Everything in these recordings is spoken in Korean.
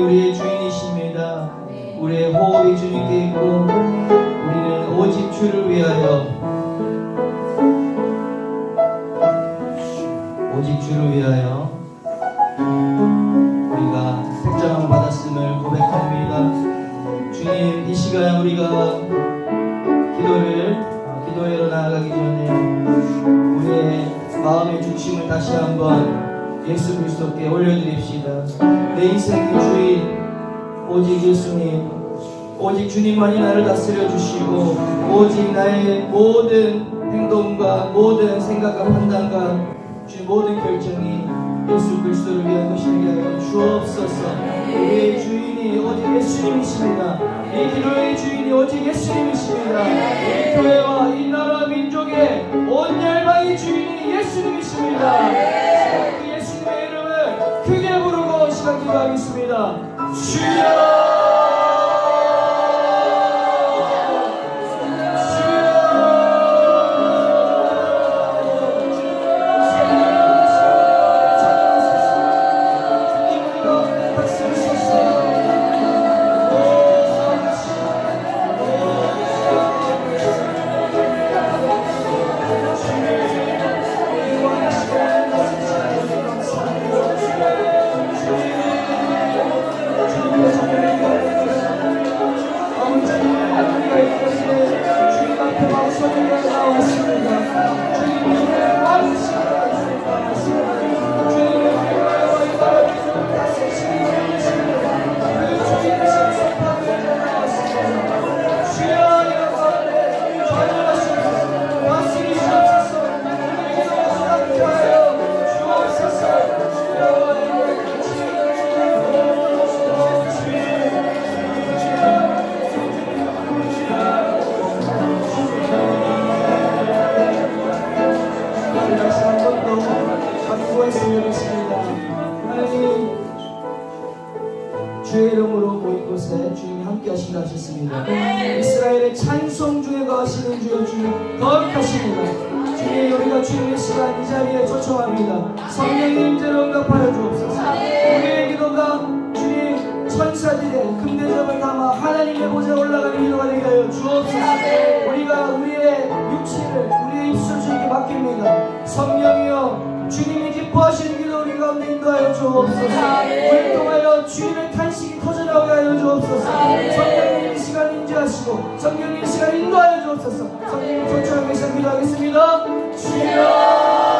우리의 주인이십니다. 우리의 호흡이 주님께 있고 우리는 오직 주를 위하여 우리가 택정을 받았음을 고백합니다. 주님, 이 시간 우리가 기도회로 나아가기 전에 우리의 마음의 중심을 다시 한번 예수 그리스도께 올려드립시다. 내 인생의 주인 오직 예수님, 오직 주님만이 나를 다스려 주시고 오직 나의 모든 행동과 모든 생각과 판단과 주의 모든 결정이 예수 그리스도를 위한 것이게 하여 주옵소서. 우리의 주인이 오직 예수님이십니다. 이 기도의 주인이 오직 예수님이십니다. 이 교회와 이 나라 민족의 온 열방의 주인이 예수님이십니다. 그 예수님의 이름을 크게 부르고 시간 기도하겠습니다. 주여, 주의 이름으로 모인 곳에 주님이 함께 하신다 하셨습니다. 이스라엘의 찬송 중에 거하시는 주여, 주님 거룩하십니다. 주님, 우리가 주님의 시간 이 자리에 초청합니다. 성령의 임재로 응답하여 주옵소서. 우리의 기도가 주님 천사들의 금대접을 담아 하나님의 보좌에 올라가는 기도가 되게 하여 주옵소서. 우리가 우리의 육체를 우리의 입술 주님께 맡깁니다. 성령이여, 주님이 기뻐하시는 기도 우리 가운데 인도하여 주옵소서. 우리를 통하여 주님의 탄식이 터져나오게 하여 주옵소서. 성령님 이 시간 인지하시고 성령님 이 시간 인도하여 주옵소서. 성령님 초청하고 계신 기도하겠습니다. 주여,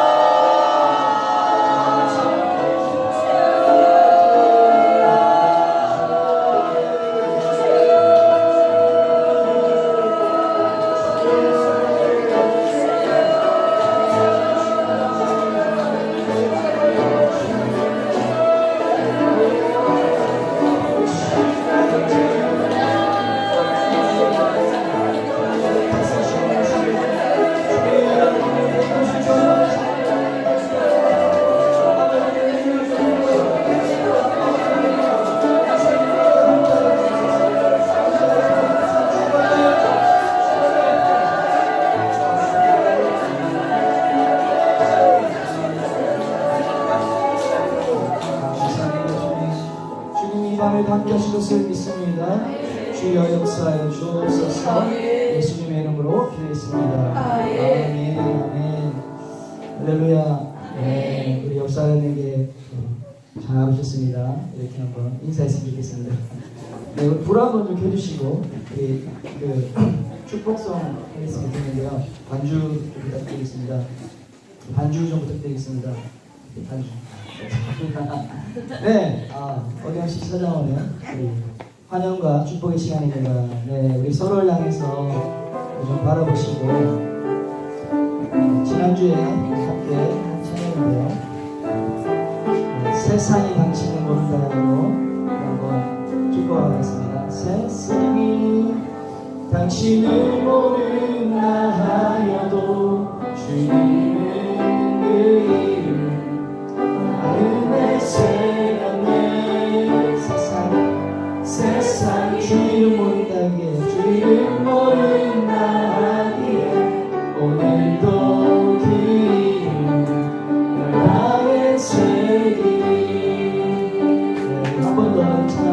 함께 하신 것을 믿습니다. 주여 역사하여 주옵소서. 예수님의 이름으로 기도했습니다. 아멘. 아멘. 할렐루야. 네, 우리 역사하는에게 잘 오셨습니다. 이렇게 한번 인사했으면 좋겠습니다. 네, 우리 불 한번 좀 켜주시고 축복송 하겠습니다. 드리는데요. 반주 좀 부탁드리겠습니다. 반주 좀 부탁드리겠습니다. 반주. 네, 어김없이 찾아오는 우리 환영과 축복의 시간입니다. 네, 우리 서로를 향해서 좀 바라보시고, 지난주에 함께 한 찬양인데요. 네, 세상이 당신을 모른다라고 한번 축복하겠습니다. 세상이 당신을 모른다 하여도 주님은 그 이름 내 새벽에 세상이 주를 모른다기에 주를 모른다 하기에 오늘도 그 이름 나의 책임. 한 번 더 찬양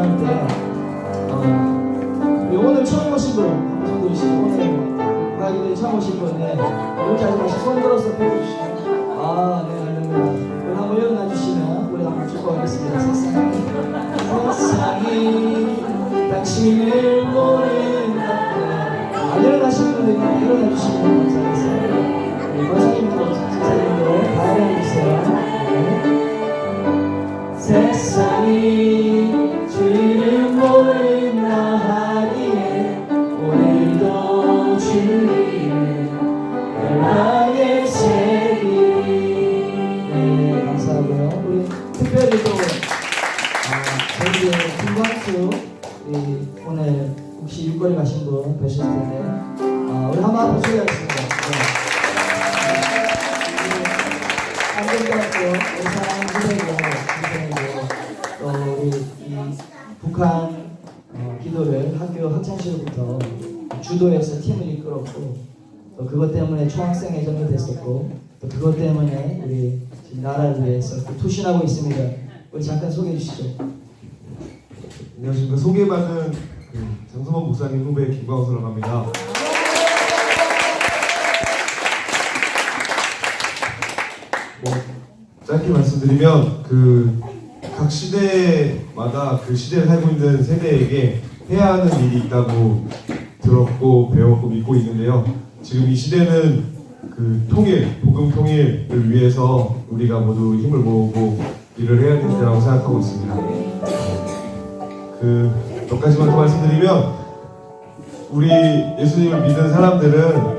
처음 오신 분은 이렇게 하지 마시고 손 들어서 펴주시면 네, 할렐루야. 우리 한번 일어나 주시면 우리 한번 축복하겠습니다. 세상이 당신을 모른다. 일어나시는 분들 일어나 주시면 감사하겠습니다. 우리 권사님도 집사님도 다 일어나주세요. 세상이 주를 모른다 하기에 오늘도 주님을 연락의 새기. 네, 감사하고요. 우리 특별히 또 저희 김광수 오늘 혹시 일거리 가신 분 뵈셨을 텐데 우리 한번 소개하겠습니다. 안전대학교 의상 선생님이고 또 우리 이 북한 기도를 학교 학창시절부터 주도해서 팀을 이끌었고 또 그것 때문에 총학생회장도 됐었고 또 그것 때문에 우리 지금 나라를 위해서 투신하고 있습니다. 우리 잠깐 소개해 주시죠. 안녕하십니까. 소개받은 장성원 목사님 후배 김광수라고 합니다. 짧게 말씀드리면 각 시대마다 그 시대를 살고 있는 세대에게 해야 하는 일이 있다고 들었고 배웠고 믿고 있는데요. 지금 이 시대는 복음 통일을 위해서 우리가 모두 힘을 모으고 일을 해야 된다고 생각하고 있습니다. 몇 가지만 더 말씀드리면 우리 예수님을 믿는 사람들은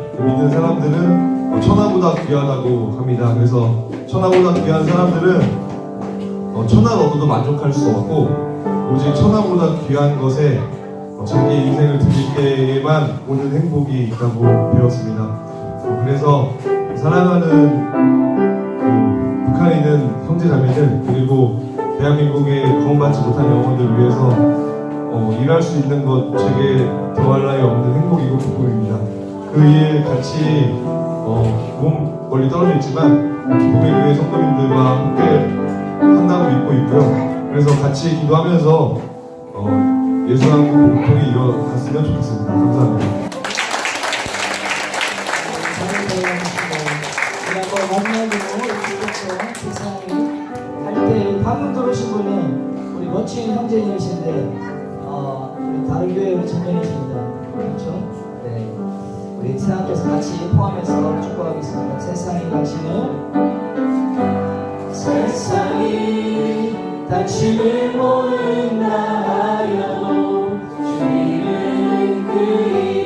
천하보다 귀하다고 합니다. 그래서 천하보다 귀한 사람들은 천하를 얻어도 만족할 수 없고 오직 천하보다 귀한 것에 자기 인생을 드릴 때에만 오는 행복이 있다고 배웠습니다. 그래서 사랑하는 북한에 있는 형제자매들 그리고 대한민국의 구원받지 못한 영혼들을 위해서 일할 수 있는 것 제게 더할 나위 없는 행복이고 기쁨입니다. 그 일 같이 몸 멀리 떨어져 있지만 기쁨의 교회 성도님들과 함께 한다고 믿고 있고요. 그래서 같이 기도하면서 예수왕국 공통이 이뤄갔으면 좋겠습니다. 감사합니다. 마지막으로 세상이 할때 방금 들어오신 분은 우리 멋진 형제님이신데 우리 다른 교회 우리 청년이십니다. 그렇죠? 네. 우리 세상께서 같이 포함해서 축복하겠습니다. 세상이 당신을 모른다 하여도 주님은 그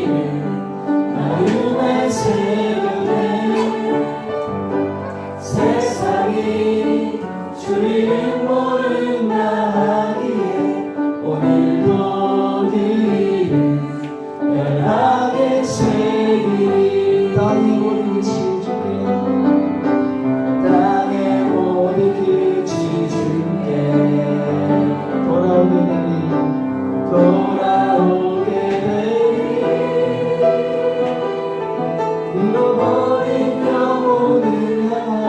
이름 마음에 새겨내. 세상이 주를 모른다 하기에 오늘도 그 이름 연락에 새기리. 땅의 모든 끝이 주께 땅의 모든 끝이 주께 돌아오게 되리 잃어버린 영혼을 향한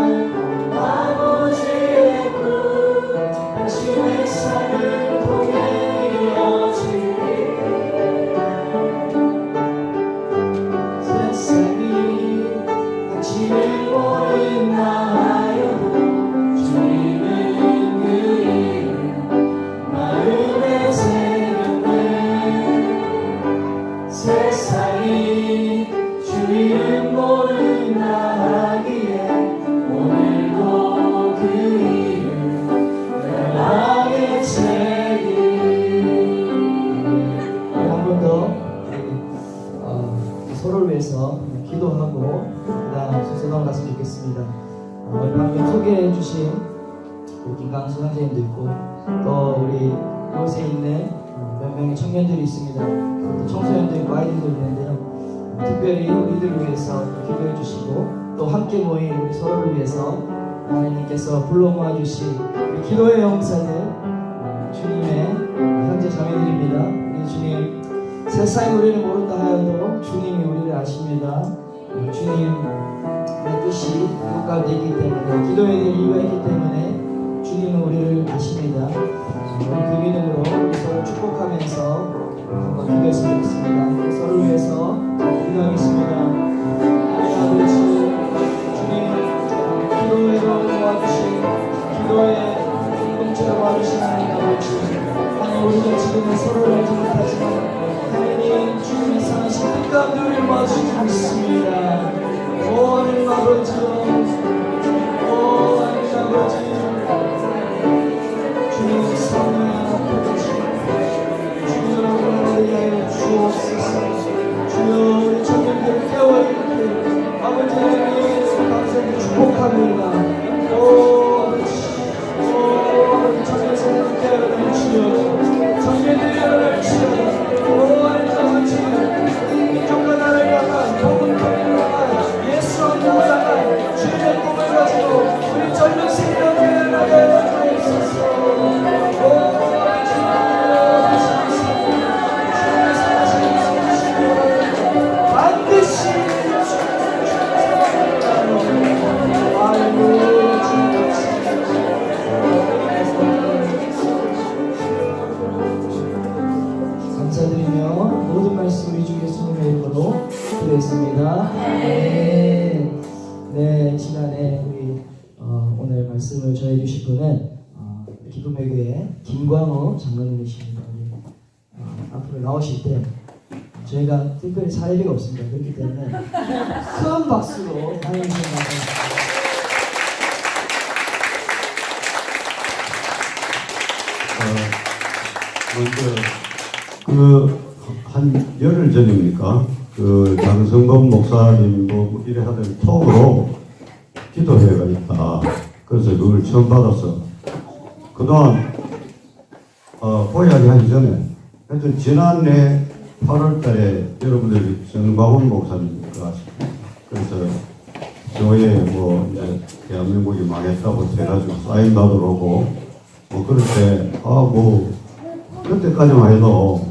아버지의 꿈 당신의 삶을 통해 이루어지리. 세상이 당신을 모른다 하여도 주님은 그 이름 마음에 새겼네. 세상이 주님을 모른다 하기에 오늘도 그 이름 연락에 새기리. 한 번 더 서로를 위해서 기도하고 그다음 순서 넘어갔으면 좋겠습니다. 우리 방금 소개해 주신 우리 김광수 선생님도 있고 또 우리 이곳에 있는 몇 명의 청년들이 있습니다. 또 청소년도 있고 아이들도 있는데요. 특별히 우리들을 위해서 기도해 주시고 또 함께 모인 우리 서로를 위해서 하나님께서 불러 모아주신 우리 기도의 영사들 주님의 형제 자매들입니다. 우리 주님 세상이 우리를 모른다 하여도 주님이 우리를 아십니다. 주님의 뜻이 이곳 가운데 있기 때문에 기도해야 될 이유가 있기 때문에 주님은 우리를 아십니다. 우리 그 믿음으로 우리 서로 축복하면서 한번 기도했으면 좋겠습니다. 서로를 위해서 기도하겠습니다. 때문에 서로를 알지 못하지만 하나님 주님의 사랑하신 뜻 가운데 우리를 마주치고 있습니다. 오 하나님 아버지요, 오 하나님 아버지, 주님의 사랑을 앞에 주시고 주여 우리를 위하여 주옵소서. 주여 우리 청년들을 깨워 이렇게 아버지 하나님 감사히 축복합니다. 오 아버지 청년들을 깨워 주여 청년들을 깨워 주여 오 하나님 아버지 민족과 나라를 향한 복음 통일을 향한 예수 안에로 향한 주님의 꿈을 가지고 우리 젊은 세대를 나가야 주옵소서. 오 반드시 감사드리며 모든 말씀 우리 주 예수님의 이름으로 기도했습니다. 네, 시간에 우리 오늘 말씀을 전해 주실 분은 기쁨의 교회 김광호 장로님이십니다. 앞으로 나오실 때 저희가 특별히 사례비가 없습니다. 그렇기 때문에 큰 박수로 환영해 주시기 바랍니다. 먼저 한 열흘 전입니까? 장성범 목사님 뭐 이래 하던 톡으로 기도회가 있다. 그래서 그걸 처음 받았어. 그동안 고이하기 하기 전에 하여튼 지난해 8월달에 여러분들이 정광훈 목사님과 그래서 교회 뭐 이제 대한민국이 망했다고 해가지고 사인 받으러 오고 뭐 그럴 때 그때까지만 해도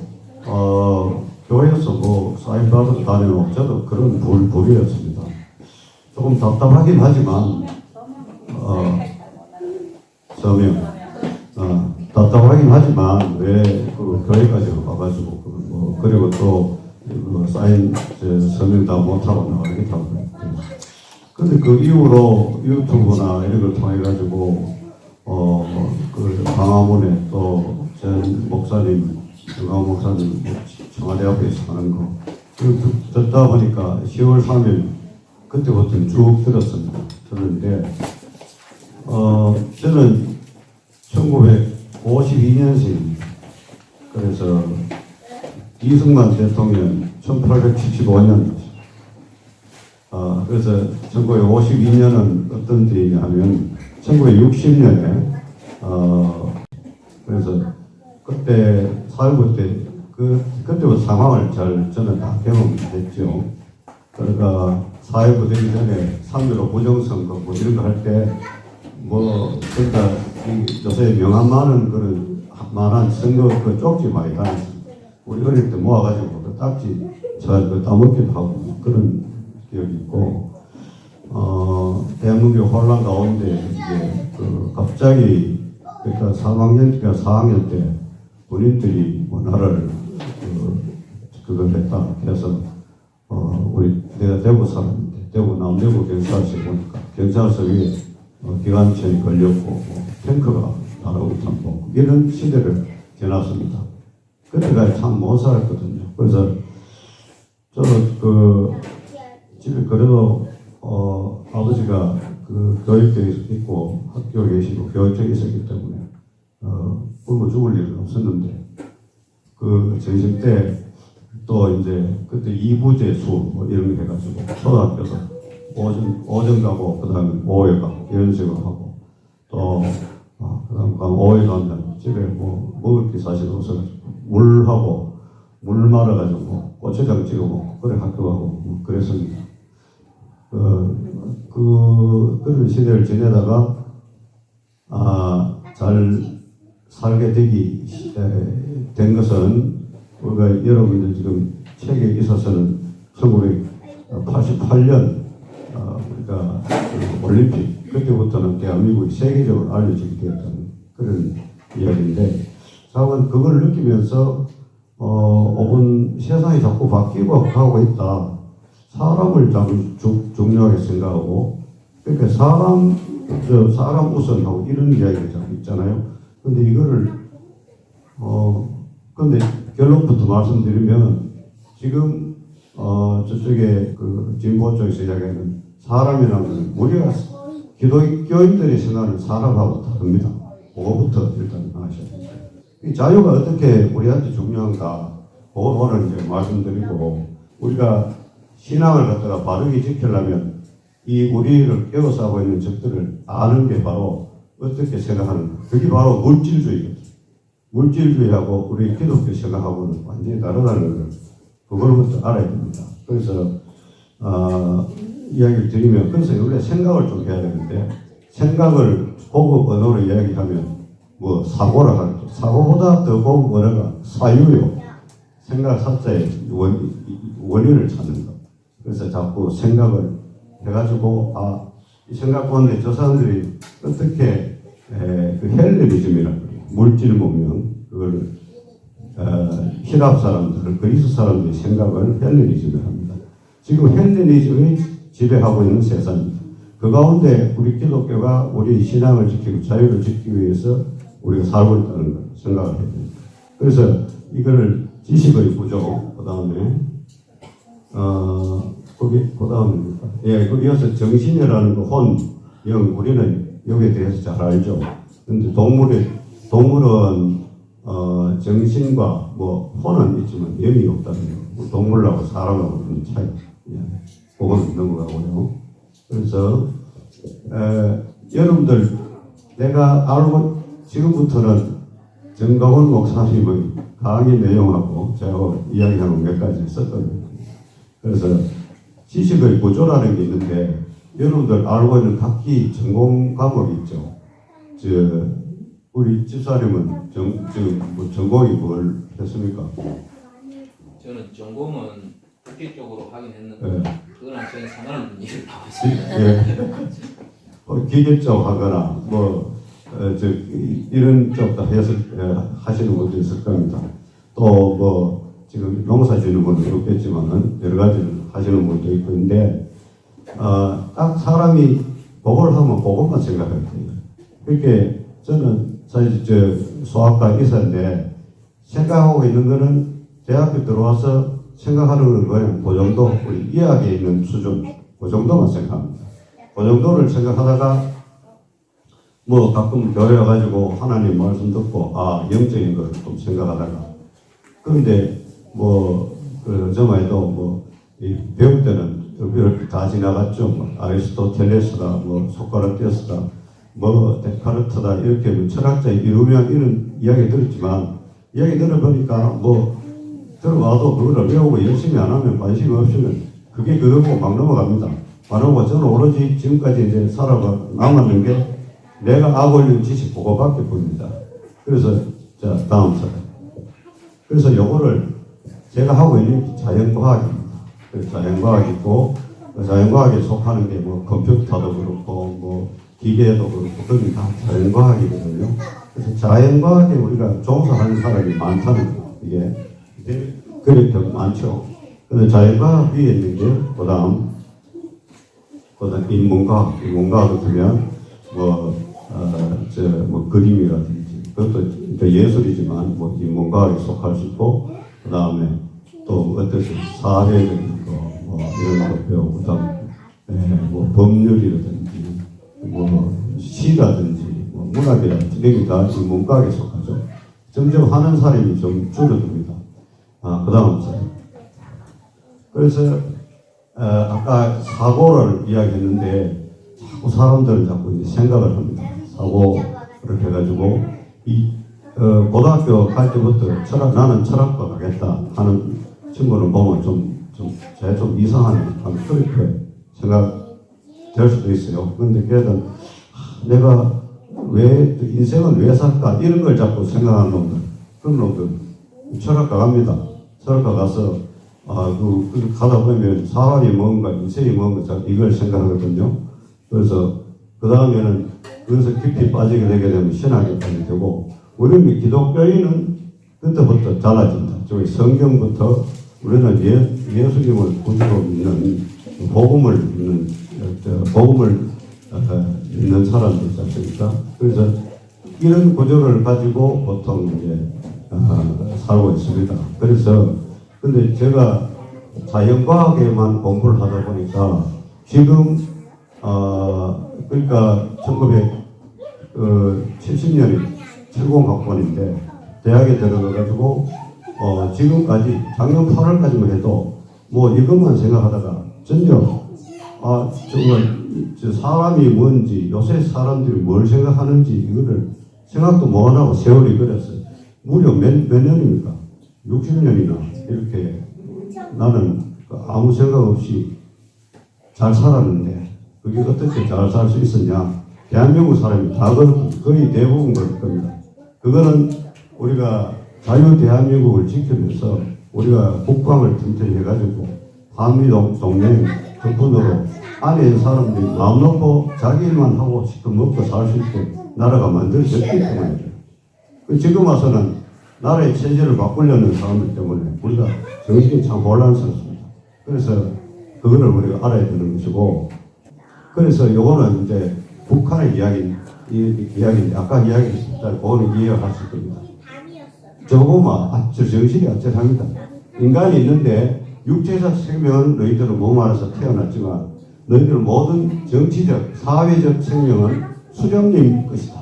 교회에서 뭐 사인 받으러 다니는 저도 그런 불이었습니다. 조금 답답하긴 하지만 서명 답답하긴 하지만 왜 그 교회까지 와가지고 그리고 또 사인 서명 다 못하고 나가겠다고 근데 그 이후로 유튜브나 이런 걸 통해 가지고 그 광화문에 또 전 목사님 정광훈 목사님 청와대 앞에서 하는 거 듣다 보니까 10월 3일 그때부터 쭉 들었습니다. 들었는데 저는 1952년생입니다. 그래서 이승만 대통령 1875년 그래서 1952년은 어떤 때이냐면 1960년에 그래서 그때 4.19 때 그때부터 상황을 저는 다 경험했죠. 그러니까 4.19 되기 전에 3.15 부정선거 뭐 이런 거 할 때 그러니까 요새 명함 많은 선거 그 쪽지 많이 다녔어요. 우리 어릴 때 모아가지고 그 딱지 따먹기도 하고 그런 기억이 있고 대한민국 혼란 가운데 이제 갑자기 그러니까 4학년 때 본인들이 나를 그걸 했다 해서 내가 대구 사람인데 대구 남대구 경찰서 보니까 경찰서 위에 기관총이 걸렸고 탱크가 날아오고 이런 시대를 지났습니다. 그때까지 참 못 살았거든요. 그래서 저는 집에 그래도 아버지가 교육대에 있고 학교에 계시고 교육대에 있었기 때문에 굶어 죽을 일은 없었는데 전심 때 또 이제 그때 이부제수 뭐 이런 거 해가지고 초등학교도 오전 가고 그다음에 오후에 가고 이런 식으로 하고 또 그다음 오후에 가면 집에 뭐 먹을 게 사실 없어가지고 물 말아가지고 고추장 찍어 먹고 그래 학교 가고 뭐 그랬습니다. 그런 시대를 지내다가 잘 살게 된 것은 우리가 여러분들 지금 책에 있어서는 1988년 우리가 올림픽 그때부터는 대한민국이 세계적으로 알려지게 되었다는 그런 이야기인데 사실은 그걸 느끼면서 세상이 자꾸 바뀌고 가고 있다. 사람을 중요하게 생각하고 그러니까 사람 우선하고 이런 이야기가 자꾸 있잖아요. 근데 이거를 그런데 결론부터 말씀드리면 지금 저쪽에 그 진보 쪽에서 이야기하는 사람이라는 것은 우리가 기독교인들이 생각하는 사람하고 다릅니다. 그거부터 일단 아셔야 됩니다. 이 자유가 어떻게 우리한테 중요한가 그거를 이제 말씀드리고 우리가 신앙을 갖다가 바르게 지키려면 이 우리를 에워싸고 있는 적들을 아는 게 바로 어떻게 생각하는가. 그게 바로 물질주의거든요. 물질주의하고 우리 기독교 생각하고는 완전히 다르다는 걸 그걸부터 알아야 됩니다. 그래서 이야기를 드리면 그래서 원래 생각을 좀 해야 되는데 생각을 고급 언어로 이야기하면 뭐 사고라 하죠. 사고보다 더 고급 언어가 사유요. 생각 사자의 원인을 찾는 것. 그래서 자꾸 생각을 해가지고 이 생각 가운데 저 사람들이 어떻게 그 헬레니즘이라고 그래요. 물질 보면 그걸 히랍 사람들, 그리스 사람들의 생각을 헬레니즘을 합니다. 지금 헬레니즘이 지배하고 있는 세상입니다. 그 가운데 우리 기독교가 우리 신앙을 지키고 자유를 지키기 위해서 우리가 살고 있다는 걸 생각을 해야 됩니다. 그래서 이거를 지식의 구조, 그 다음에 그 다음입니까? 예, 그 이어서 정신이라는 그 혼, 영, 우리는 여기에 대해서 잘 알죠. 근데 동물은 정신과 뭐 혼은 있지만 영이 없다는 거. 동물하고 사람하고 그런 차이. 예, 그건 넘어가고요. 그래서 여러분들 내가 알고 지금부터는 정강훈 목사님의 강의 내용하고 제가 이야기하는 몇 가지 썼거든요. 그래서 지식의 구조라는 게 있는데 여러분들 알고 있는 각기 전공 과목이 있죠. 우리 집사님은 전공이 뭘 했습니까? 저는 전공은 국제적으로 하긴 했는데 네. 그거랑 전혀 상관없는 일을 하고 있습니다. 기계 쪽 하거나 이런 쪽도 하시는 분도 있을 겁니다. 또 지금 농사 지는 분도 있겠지만은 여러 가지를 하시는 분도 있고 있는데 딱 사람이 그걸 하면 그것만 생각할 거예요. 그렇게 저는 사실 소아과 의사인데 생각하고 있는 거는 대학교 들어와서 생각하는 거는 그 정도 우리 이해하게 있는 수준 그 정도만 생각합니다. 그 정도를 생각하다가 가끔 교회 와가지고 하나님 말씀 듣고 영적인 걸 좀 생각하다가 그런데 저만 해도 배울 때는 다 지나갔죠. 아리스토텔레스다, 소크라테스다, 데카르트다 이렇게 철학자의 유명한 이런 이야기 들었지만 이야기 들어보니까 들어와도 그거를 배우고 열심히 안 하면 관심이 없으면 그게 그거고 막 넘어갑니다. 말하고 저는 오로지 지금까지 이제 살아가 남았는 게 내가 알고 있는 지식 그거밖에 보입니다. 그래서 자 다음 차례. 그래서 요거를 제가 하고 있는 게 자연과학입니다. 그래서 자연과학이 있고 자연과학에 속하는 게 컴퓨터도 그렇고 기계도 그렇고 그건 다 자연과학이거든요. 그래서 자연과학에 우리가 종사하는 사람이 많다는 거예요. 이게 그렇게 많죠. 근데 자연과학 위에 있는 게 그다음 인문과학을 들면 그림이라든지 그것도 예술이지만 인문과학에 속할 수 있고 그 다음에 또 어떻게 사회적인 거 이런 거 배우고 그다음 법률이라든지 시라든지 문학이라든지 이런 게 다 인문과학에 속하죠. 점점 하는 사람이 좀 줄어듭니다. 그 다음 사람. 그래서 아까 사고를 이야기했는데 자꾸 사람들은 자꾸 이제 생각을 합니다. 사고를 해가지고 고등학교 갈 때부터 나는 철학과 가겠다 하는 친구를 보면 제가 좀 이상하네. 그렇게 생각될 수도 있어요. 그런데 그래도 내가 인생은 왜 살까 이런 걸 자꾸 생각하는 놈들, 그런 놈들 철학과 갑니다. 철학과 가서 가다 보면 사람이 뭔가 인생이 뭔가 이걸 생각하거든요. 그래서 그 다음에는 그래서 깊이 빠지게 되게 되면 신학에 빠지게 되고 우리는 기독교인은 그때부터 달라진다. 저기 성경부터 우리는 예수님을 구주로 믿는 복음을 믿는 사람들이지 않습니까? 그래서 이런 구조를 가지고 보통 이제 살고 있습니다. 그래서 근데 제가 자연과학에만 공부를 하다 보니까 지금 그러니까 1970년이 70학번인데 대학에 들어가가지고 지금까지 작년 8월까지만 해도 뭐 이것만 생각하다가 전혀 정말 사람이 뭔지 요새 사람들이 뭘 생각하는지 이거를 생각도 못 하고 세월이 그랬어요. 무려 몇 년입니까? 60년이나 이렇게 나는 아무 생각 없이 잘 살았는데 그게 어떻게 잘 살 수 있었냐? 대한민국 사람이 다 거의 대부분 그럴 겁니다. 그거는 우리가 자유 대한민국을 지키면서 우리가 국방을 튼튼히 해가지고 한미동맹 덕분으로 안에 있는 사람들이 마음 놓고 자기 일만 하고 지금 먹고 살 수 있게 나라가 만들어졌기 때문이죠. 지금 와서는 나라의 체제를 바꾸려는 사람들 때문에 우리가 정신이 참 혼란스럽습니다. 그래서 그거를 우리가 알아야 되는 것이고, 그래서 요거는 이제 북한의 이야기인데 아까 이야기했습니다. 그거는 이해가 하실 겁니다. 저거만 저 정신이 어쩌합니다. 인간이 있는데 육체적 생명은 너희들은 몸 안에서 태어났지만 너희들은 모든 정치적, 사회적 생명은 수령님 것이다.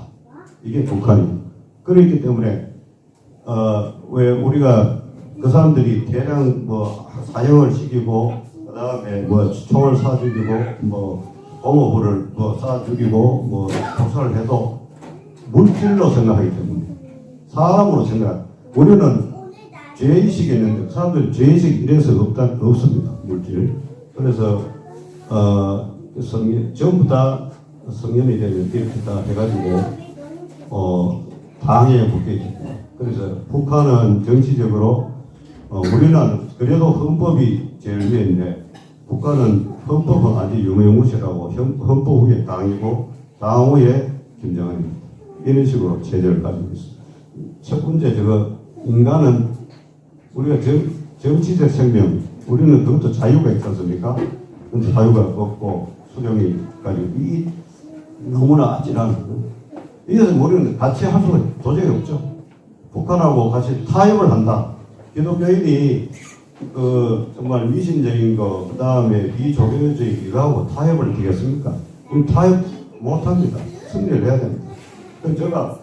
이게 북한이. 그렇기 때문에 왜 우리가 그 사람들이 대량 뭐 사형을 시키고 그 다음에 뭐 총을 쏴 죽이고 뭐 공업부를 뭐 쏴 죽이고 뭐 독살을 해도 물질로 생각하기 때문에 사람으로 생각. 우리는 죄의식이 있는데 그 사람들은 죄의식이 이래서 없습니다. 물질. 그래서 전부 다 성년이 되면 이렇게 다 해가지고 당에 묶여 있습니다. 그래서 북한은 정치적으로 우리는 그래도 헌법이 제일 위인데 북한은 헌법은 아주 유명무실하고 헌법 위에 당이고 당 위에 김정은입니다. 이런 식으로 체제를 가지고 있습니다. 첫 번째 인간은 우리가 정치적 생명 우리는 그것도 자유가 있지 않습니까? 근데 자유가 없고 수령이 가지고 이 너무나 아찔한 이것을 우리는 같이 할 수가 도저히 없죠. 북한하고 같이 타협을 한다. 기독교인이 정말 미신적인 거, 그 다음에 비종교적인 이거하고 타협을 되겠습니까? 그럼 타협 못합니다. 승리를 해야 됩니다. 그래서 제가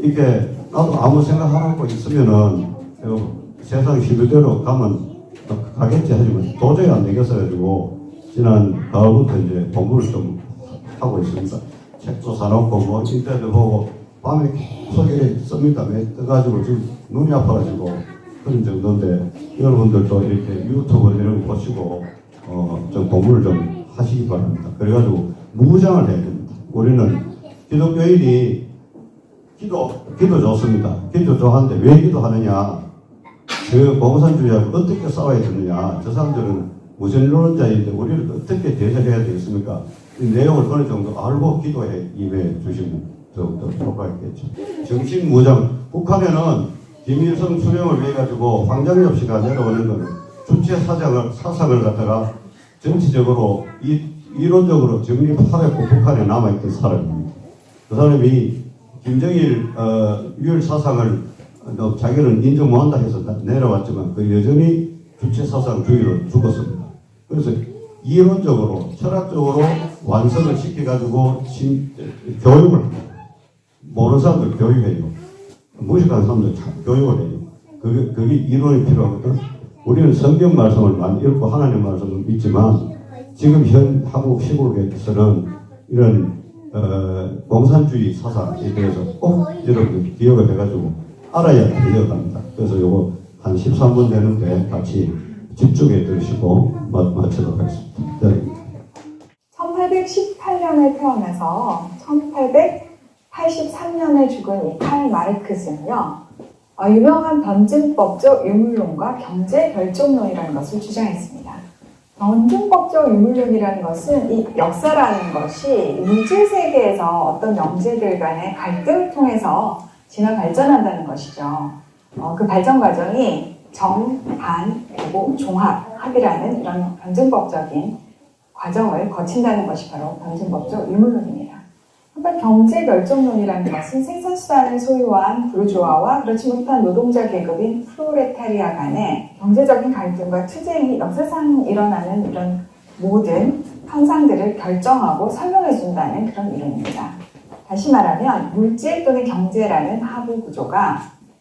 이렇게 나도 아무 생각 안 하고 있으면은 세상 시대대로 가면 가겠지 하지만 도저히 안 되겠어가지고 지난 가을부터 이제 공부를 좀 하고 있습니다. 책도 사놓고 뭐 인터넷 보고 밤에 계속 이렇게 씁니다. 떠가지고 지금 눈이 아파가지고 그런 정도인데 여러분들도 이렇게 유튜브 이런 거 보시고 좀 공부를 좀 하시기 바랍니다. 그래가지고 무장을 해야 됩니다. 우리는 기독교인이 기도 좋습니다. 기도 좋아하는데 왜 기도하느냐? 저 공산주의하고 어떻게 싸워야 되느냐? 저 사람들은 무神论자인데 우리를 어떻게 대처해야 되겠습니까? 이 내용을 어느 정도 알고 기도에 임해 주시면 더욱더 효과있겠죠. 정신무장. 북한에는 김일성 수령을 위해 가지고 황장엽 씨가 내려오는 것은 주체 사상을 갖다가 정치적으로 이론적으로 정립하였고 북한에 남아있던 사람입니다. 그 사람이 김정일 유혈 사상을 자기는 인정 못한다 해서 내려왔지만 그 여전히 주체 사상주의로 죽었습니다. 그래서 이론적으로 철학적으로 완성을 시켜가지고 교육을 합니다. 모르는 사람들 교육해요. 무식한 사람들 교육을 해요. 그게 이론이 필요하거든. 우리는 성경 말씀을 많이 읽고 하나님 말씀을 믿지만 지금 현 한국 시국에서는 이런 공산주의 사상에 대해서 꼭 여러분들 기억을 해가지고 알아야 되어갑니다. 그래서 요거 한 13분 되는데 같이 집중해 들으시고 마치도록 하겠습니다. 네. 1818년에 태어나서 1883년에 죽은 이 칼 마르크스는요, 유명한 변증법적 유물론과 경제 결정론이라는 것을 주장했습니다. 변증법적 유물론이라는 것은 이 역사라는 것이 물질 세계에서 어떤 명제들 간의 갈등을 통해서 진화 발전한다는 것이죠. 그 발전 과정이 정, 반, 그리고 종합, 합이라는 이런 변증법적인 과정을 거친다는 것이 바로 변증법적 유물론입니다. 한편 경제 결정론이라는 것은 생산수단을 소유한 부르주아와 그렇지 못한 노동자 계급인 프로레타리아 간의 경제적인 갈등과 투쟁이 역사상 일어나는 이런 모든 현상들을 결정하고 설명해준다는 그런 이론입니다. 다시 말하면 물질 또는 경제라는 하부 구조가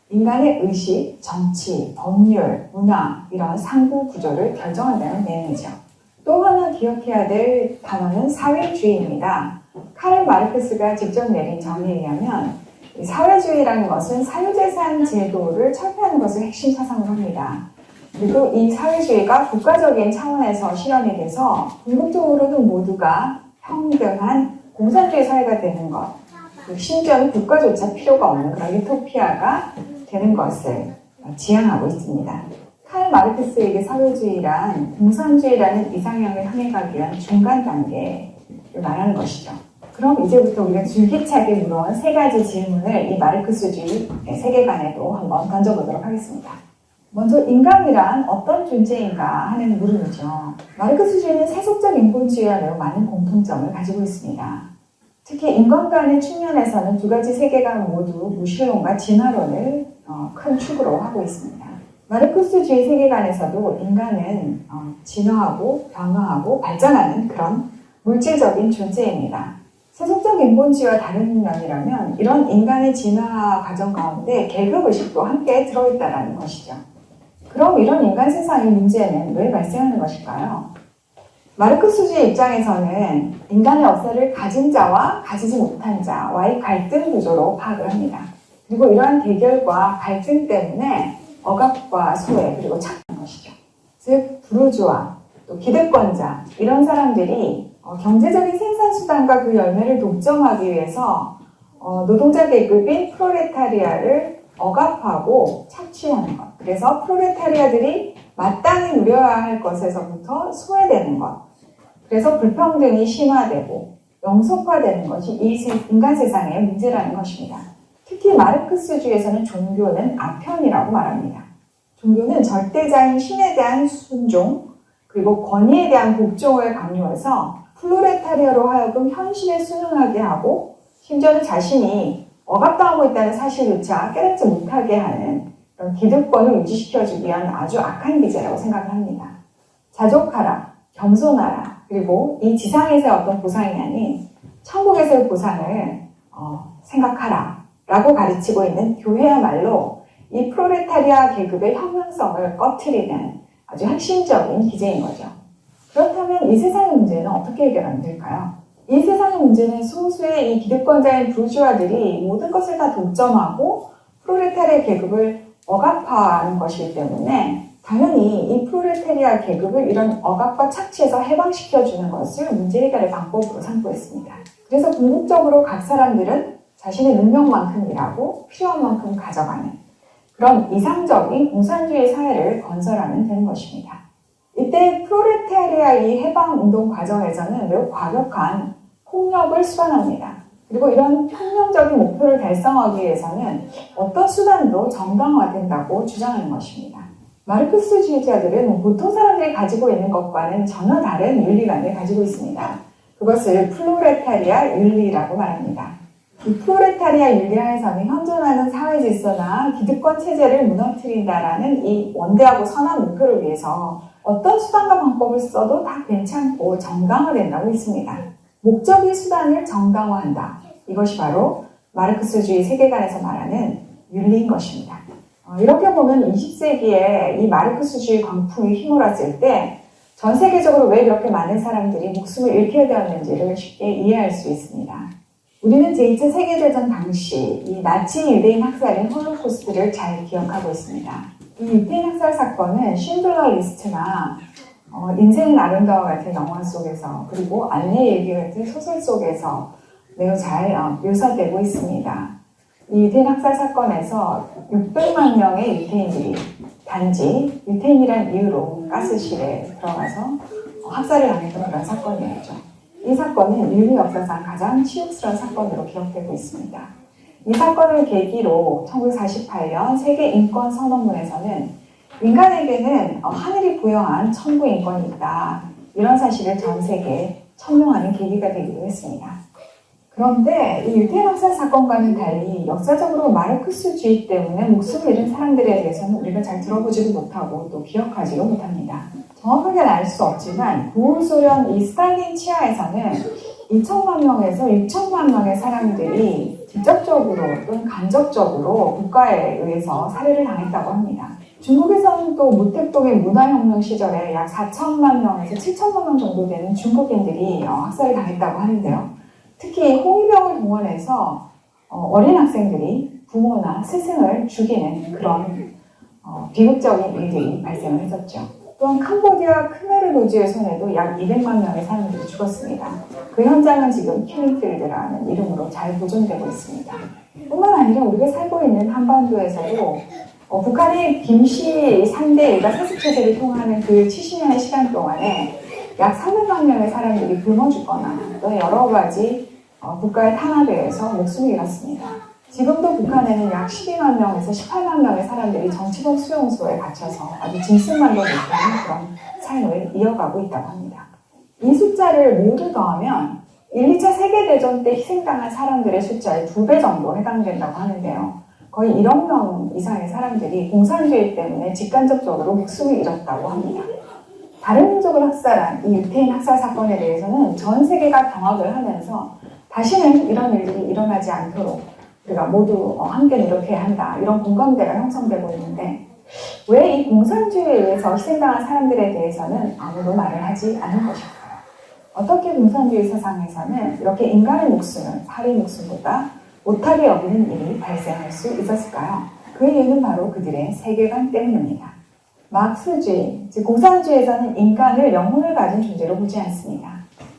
인간의 의식, 정치, 법률, 문화 이런 상부 구조를 결정한다는 내용이죠. 또 하나 기억해야 될 단어는 사회주의입니다. 카를 마르크스가 직접 내린 정의에 의하면 사회주의라는 것은 사유재산 제도를 철폐하는 것을 핵심 사상으로 합니다. 그리고 이 사회주의가 국가적인 차원에서 실현이 돼서 궁극적으로는 모두가 평등한 공산주의 사회가 되는 것, 심지어는 국가조차 필요가 없는 그런 유토피아가 되는 것을 지향하고 있습니다. 칼 마르크스에게 사회주의란 공산주의라는 이상향을 향해 가기 위한 중간 단계를 말하는 것이죠. 그럼 이제부터 우리가 줄기차게 물어온 세 가지 질문을 이 마르크스주의 세계관에도 한번 던져보도록 하겠습니다. 먼저 인간이란 어떤 존재인가 하는 물음이죠. 마르크스주의는 세속적 인본주의와 매우 많은 공통점을 가지고 있습니다. 특히 인간 간의 측면에서는 두 가지 세계관 모두 무신론과 진화론을 큰 축으로 하고 있습니다. 마르크스주의 세계관에서도 인간은 진화하고 변화하고 발전하는 그런 물질적인 존재입니다. 세속적 인본주의와 다른 면이라면 이런 인간의 진화 과정 가운데 계급의식도 함께 들어있다는 것이죠. 그럼 이런 인간 세상의 문제는 왜 발생하는 것일까요? 마르크스주의 입장에서는 인간의 역사를 가진 자와 가지지 못한 자와의 갈등 구조로 파악을 합니다. 그리고 이러한 대결과 갈등 때문에 억압과 소외 그리고 착한 것이죠. 즉 부르주아, 또 기득권자 이런 사람들이 경제적인 생산수단과 그 열매를 독점하기 위해서 노동자 계급인 프롤레타리아를 억압하고 착취하는 것. 그래서 프롤레타리아들이 마땅히 누려야 할 것에서부터 소외되는 것. 그래서 불평등이 심화되고 영속화되는 것이 이 인간 세상의 문제라는 것입니다. 특히 마르크스주의에서는 종교는 아편이라고 말합니다. 종교는 절대자인 신에 대한 순종, 그리고 권위에 대한 복종을 강요해서 플로레타리아로 하여금 현실에 순응하게 하고 심지어는 자신이 억압당하고 있다는 사실조차 깨닫지 못하게 하는 그런 기득권을 유지시켜주기 위한 아주 악한 기제라고 생각을 합니다. 자족하라, 겸손하라, 그리고 이 지상에서의 어떤 보상이 아닌 천국에서의 보상을 생각하라 라고 가르치고 있는 교회야말로 이 프롤레타리아 계급의 혁명성을 꺼트리는 아주 핵심적인 기제인 거죠. 그렇다면 이 세상의 문제는 어떻게 해결하면 될까요? 이 세상의 문제는 소수의 이 기득권자인 부르주아들이 모든 것을 다 독점하고 프롤레타리아 계급을 억압하는 것이기 때문에 당연히 이 프롤레타리아 계급을 이런 억압과 착취에서 해방시켜주는 것을 문제 해결의 방법으로 삼고 있습니다. 그래서 궁극적으로 각 사람들은 자신의 능력만큼 일하고 필요한 만큼 가져가는 그런 이상적인 공산주의 사회를 건설하면 되는 것입니다. 이때 프롤레타리아의 해방운동 과정에서는 매우 과격한 폭력을 수반합니다. 그리고 이런 혁명적인 목표를 달성하기 위해서는 어떤 수단도 정당화된다고 주장하는 것입니다. 마르크스주의자들은 보통 사람들이 가지고 있는 것과는 전혀 다른 윤리관을 가지고 있습니다. 그것을 플로레타리아 윤리라고 말합니다. 이 플로레타리아 윤리하에서는 현존하는 사회 질서나 기득권 체제를 무너뜨린다라는 이 원대하고 선한 목표를 위해서 어떤 수단과 방법을 써도 다 괜찮고 정당화된다고 했습니다. 목적이 수단을 정당화한다. 이것이 바로 마르크스주의 세계관에서 말하는 윤리인 것입니다. 이렇게 보면 20세기에 이 마르크스주의 광풍이 휘몰았을 때 전 세계적으로 왜 그렇게 많은 사람들이 목숨을 잃게 되었는지를 쉽게 이해할 수 있습니다. 우리는 제2차 세계대전 당시 이 나치 유대인 학살인 홀로코스트를 잘 기억하고 있습니다. 이 유대인 학살 사건은 쉰들러 리스트나 인생은 아름다워 같은 영화 속에서 그리고 안내 일기 같은 소설 속에서 매우 잘 묘사되고 있습니다. 이 유대인 학살 사건에서 600만 명의 유대인들이 단지 유대인이란 이유로 가스실에 들어가서 학살을 당했던 그런 사건이었죠. 이 사건은 인류 역사상 가장 치욕스러운 사건으로 기억되고 있습니다. 이 사건을 계기로 1948년 세계인권선언문에서는 인간에게는 하늘이 부여한 천부 인권이 있다. 이런 사실을 전 세계에 천명하는 계기가 되기도 했습니다. 그런데 이 유태인 학살 사건과는 달리 역사적으로 마르크스주의 때문에 목숨을 잃은 사람들에 대해서는 우리가 잘 들어보지도 못하고 또 기억하지도 못합니다. 정확하게는 알 수 없지만 구소련 이 스탈린 치하에서는 2천만 명에서 6천만 명의 사람들이 직접적으로 또는 간접적으로 국가에 의해서 살해를 당했다고 합니다. 중국에서는 또 모택동의 문화혁명 시절에 약 4천만 명에서 7천만 명 정도 되는 중국인들이 학살을 당했다고 하는데요. 특히 홍위병을 동원해서 어린 학생들이 부모나 스승을 죽이는 그런 비극적인 일들이 발생을 했었죠. 또한 캄보디아 크메르노지에서도 약 200만 명의 사람들이 죽었습니다. 그 현장은 지금 킬링필드라는 이름으로 잘 보존되고 있습니다. 뿐만 아니라 우리가 살고 있는 한반도에서도 북한이 김씨 3대 일가 사습체제를 통하는 그 70년의 시간 동안에 약 300만 명의 사람들이 굶어 죽거나 또 여러 가지 국가의 탄압에 의해서 목숨을 잃었습니다. 지금도 북한에는 약 12만 명에서 18만 명의 사람들이 정치범 수용소에 갇혀서 아주 짐승만도 못하는 그런 삶을 이어가고 있다고 합니다. 이 숫자를 모두 더하면 1, 2차 세계대전 때 희생당한 사람들의 숫자의 2배 정도 해당된다고 하는데요. 거의 1억 명 이상의 사람들이 공산주의 때문에 직간접적으로 목숨을 잃었다고 합니다. 다른 민족을 학살한 이 유태인 학살 사건에 대해서는 전 세계가 경악을 하면서 다시는 이런 일들이 일어나지 않도록 우리가 모두 함께 노력해야 한다. 이런 공감대가 형성되고 있는데 왜 이 공산주의에 의해서 희생당한 사람들에 대해서는 아무도 말을 하지 않는 것일까요? 어떻게 공산주의 세상에서는 이렇게 인간의 목숨을 살인 목숨보다 못하게 여기는 일이 발생할 수 있었을까요? 그 이유는 바로 그들의 세계관 때문입니다. 마르크스주의, 즉 공산주의에서는 인간을 영혼을 가진 존재로 보지 않습니다.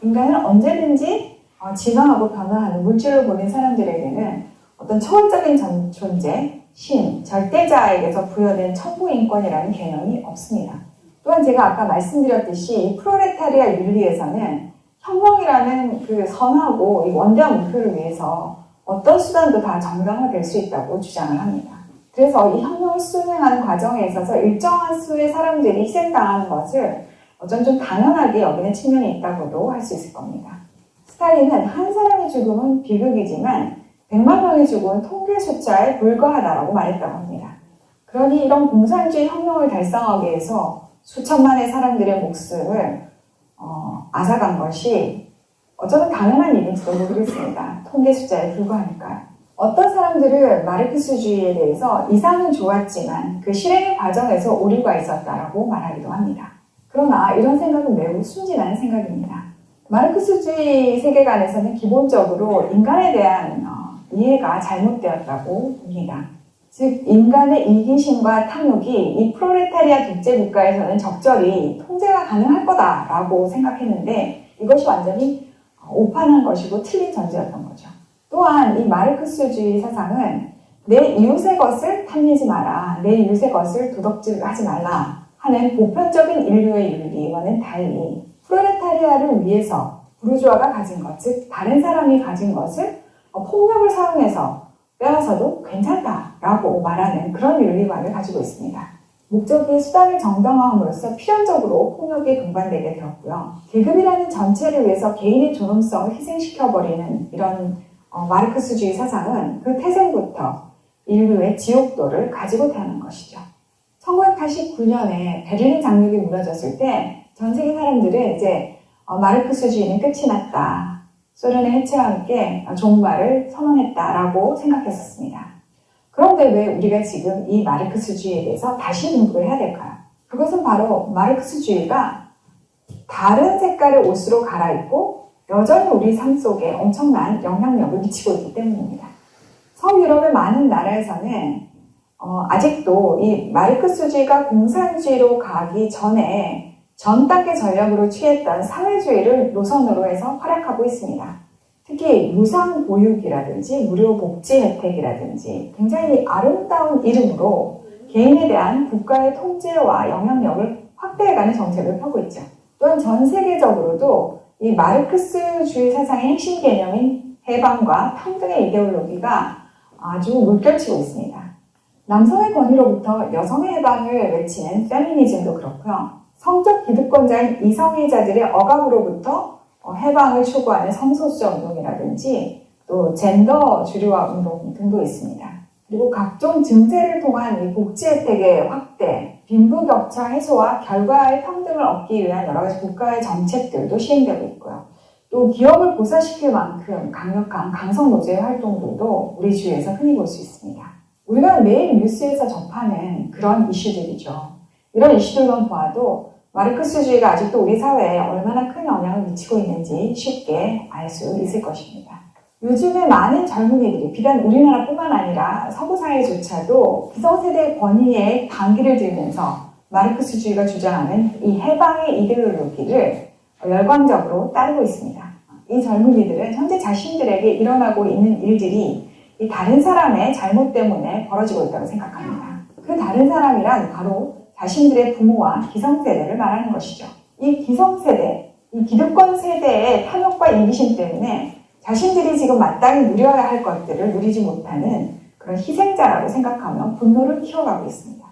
인간은 언제든지 진화하고 변화하는 물질로 보는 사람들에게는 어떤 초월적인 존재, 신, 절대자에게서 부여된 천부인권이라는 개념이 없습니다. 또한 제가 아까 말씀드렸듯이 이 프롤레타리아 윤리에서는 혁명이라는 그 선하고 이 원대한 목표를 위해서 어떤 수단도 다 정당화될 수 있다고 주장을 합니다. 그래서 이 혁명을 수행하는 과정에 있어서 일정한 수의 사람들이 희생당하는 것을 어쩜 좀 당연하게 여기는 측면이 있다고도 할 수 있을 겁니다. 스탈린은 한 사람의 죽음은 비극이지만 100만 명의 죽음은 통계 숫자에 불과하다라고 말했다고 합니다. 그러니 이런 공산주의 혁명을 달성하기 위해서 수천만의 사람들의 목숨을 앗아간 것이 어쩌면 당연한 일인지도 모르겠습니다. 통계 숫자에 불과하니까요. 어떤 사람들은 마르크스주의에 대해서 이상은 좋았지만 그 실행의 과정에서 오류가 있었다라고 말하기도 합니다. 그러나 이런 생각은 매우 순진한 생각입니다. 마르크스주의 세계관에서는 기본적으로 인간에 대한 이해가 잘못되었다고 봅니다. 즉 인간의 이기심과 탐욕이 이 프롤레타리아 독재 국가에서는 적절히 통제가 가능할 거다라고 생각했는데 이것이 완전히 오판한 것이고 틀린 전제였던 거죠. 또한 이 마르크스주의 사상은 내 이웃의 것을 탐내지 마라, 내 이웃의 것을 도덕질하지 말라 하는 보편적인 인류의 윤리와는 달리 프롤레타리아를 위해서 부르주아가 가진 것, 즉 다른 사람이 가진 것을 폭력을 사용해서 빼앗아도 괜찮다라고 말하는 그런 윤리관을 가지고 있습니다. 목적이 수단을 정당화함으로써 필연적으로 폭력에 동반되게 되었고요. 계급이라는 전체를 위해서 개인의 존엄성을 희생시켜버리는 이런 마르크스주의 사상은 그 태생부터 인류의 지옥도를 가지고 태어난 것이죠. 1989년에 베를린 장벽이 무너졌을 때 전 세계 사람들은 이제 마르크스주의는 끝이 났다. 소련의 해체와 함께 종말을 선언했다라고 생각했었습니다. 그런데 왜 우리가 지금 이 마르크스주의에 대해서 다시 공부를 해야 될까요? 그것은 바로 마르크스주의가 다른 색깔의 옷으로 갈아입고 여전히 우리 삶 속에 엄청난 영향력을 미치고 있기 때문입니다. 서유럽의 많은 나라에서는 아직도 이 마르크스주의가 공산주의로 가기 전에 전 단계 전략으로 취했던 사회주의를 노선으로 해서 활약하고 있습니다. 특히 무상보육이라든지 무료 복지 혜택이라든지 굉장히 아름다운 이름으로 개인에 대한 국가의 통제와 영향력을 확대해가는 정책을 펴고 있죠. 또한 전 세계적으로도 이 마르크스주의 사상의 핵심 개념인 해방과 평등의 이데올로기가 아주 물결치고 있습니다. 남성의 권위로부터 여성의 해방을 외치는 페미니즘도 그렇고요. 성적 기득권자인 이성애자들의 억압으로부터 해방을 추구하는 성소수자 운동이라든지 또 젠더 주류화 운동 등도 있습니다. 그리고 각종 증세를 통한 이 복지 혜택의 확대, 빈부격차 해소와 결과의 평등을 얻기 위한 여러 가지 국가의 정책들도 시행되고 있고요. 또 기업을 보살시킬 만큼 강력한 강성노조의 활동들도 우리 주위에서 흔히 볼 수 있습니다. 우리가 매일 뉴스에서 접하는 그런 이슈들이죠. 이런 이슈들만 보아도 마르크스주의가 아직도 우리 사회에 얼마나 큰 영향을 미치고 있는지 쉽게 알 수 있을 것입니다. 요즘에 많은 젊은이들이 비단 우리나라뿐만 아니라 서구 사회조차도 기성세대의 권위에 반기를 들면서 마르크스주의가 주장하는 이 해방의 이데올로기를 열광적으로 따르고 있습니다. 이 젊은이들은 현재 자신들에게 일어나고 있는 일들이 이 다른 사람의 잘못 때문에 벌어지고 있다고 생각합니다. 그 다른 사람이란 바로 자신들의 부모와 기성세대를 말하는 것이죠. 이 기성세대, 이 기득권 세대의 탐욕과 이기심 때문에 자신들이 지금 마땅히 누려야 할 것들을 누리지 못하는 그런 희생자라고 생각하며 분노를 키워가고 있습니다.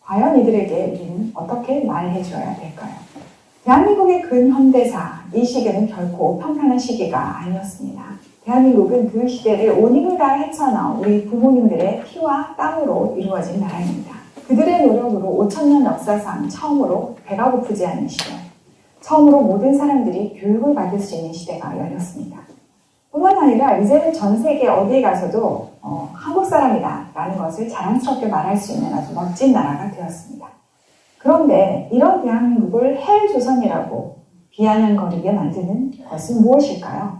과연 이들에게 우리는 어떻게 말해줘야 될까요? 대한민국의 근현대사, 이 시기는 결코 평탄한 시기가 아니었습니다. 대한민국은 그 시대를 온 힘을 다해 헤쳐나온 우리 부모님들의 피와 땀으로 이루어진 나라입니다. 그들의 노력으로 5,000년 역사상 처음으로 배가 고프지 않는 시대, 처음으로 모든 사람들이 교육을 받을 수 있는 시대가 열렸습니다. 뿐만 아니라 이제는 전 세계 어디에 가서도 한국 사람이다 라는 것을 자랑스럽게 말할 수 있는 아주 멋진 나라가 되었습니다. 그런데 이런 대한민국을 헬조선이라고 비아냥거리게 만드는 것은 무엇일까요?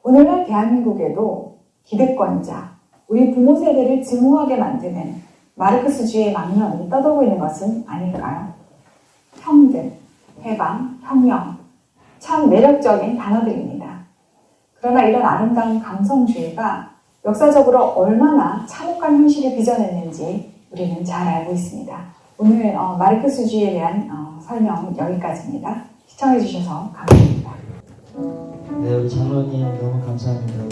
오늘날 대한민국에도 기득권자, 우리 부모 세대를 증오하게 만드는 마르크스주의의 망령이 떠돌고 있는 것은 아닐까요? 평등, 해방, 혁명, 참 매력적인 단어들입니다. 그러나 이런 아름다운 감성주의가 역사적으로 얼마나 참혹한 현실을 빚어냈는지 우리는 잘 알고 있습니다. 오늘 마르크스주의에 대한 설명은 여기까지입니다. 시청해주셔서 감사합니다. 네, 우리 장로님 너무 감사합니다.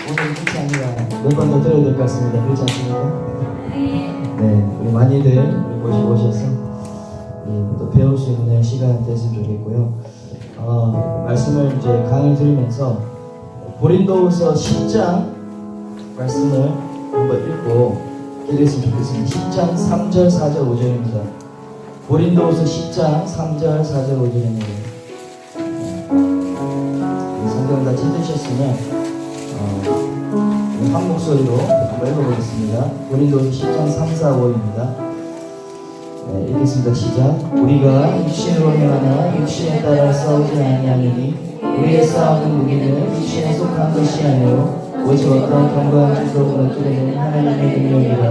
오늘 끝이 아니라 몇 번 더 들어야 될 것 같습니다. 그렇지 않습니까? 네, 우리 많이들 우리 오셔서 또 배울 수 있는 시간 됐으면 좋겠고요. 말씀을 이제 강의 들으면서 고린도후서 10장 말씀을 한번 읽고 기도했으면 좋겠습니다. 10장 3절, 4절, 5절입니다. 고린도후서 10장 3절, 4절, 5절입니다. 성경 다 찾으셨으면 한 목소리로 한번 읽어보겠습니다. 고린도후서 10장 3, 4, 5입니다. 네, 읽겠습니다. 시작. 우리가 육신으로 행하나 육신에 따라 싸우지 아니하느니 우리의 싸우는 무기는 육신에 속한 것이 아니요 오직 어떤 견고한 주로 무너뜨리는 하나님의 능력이라.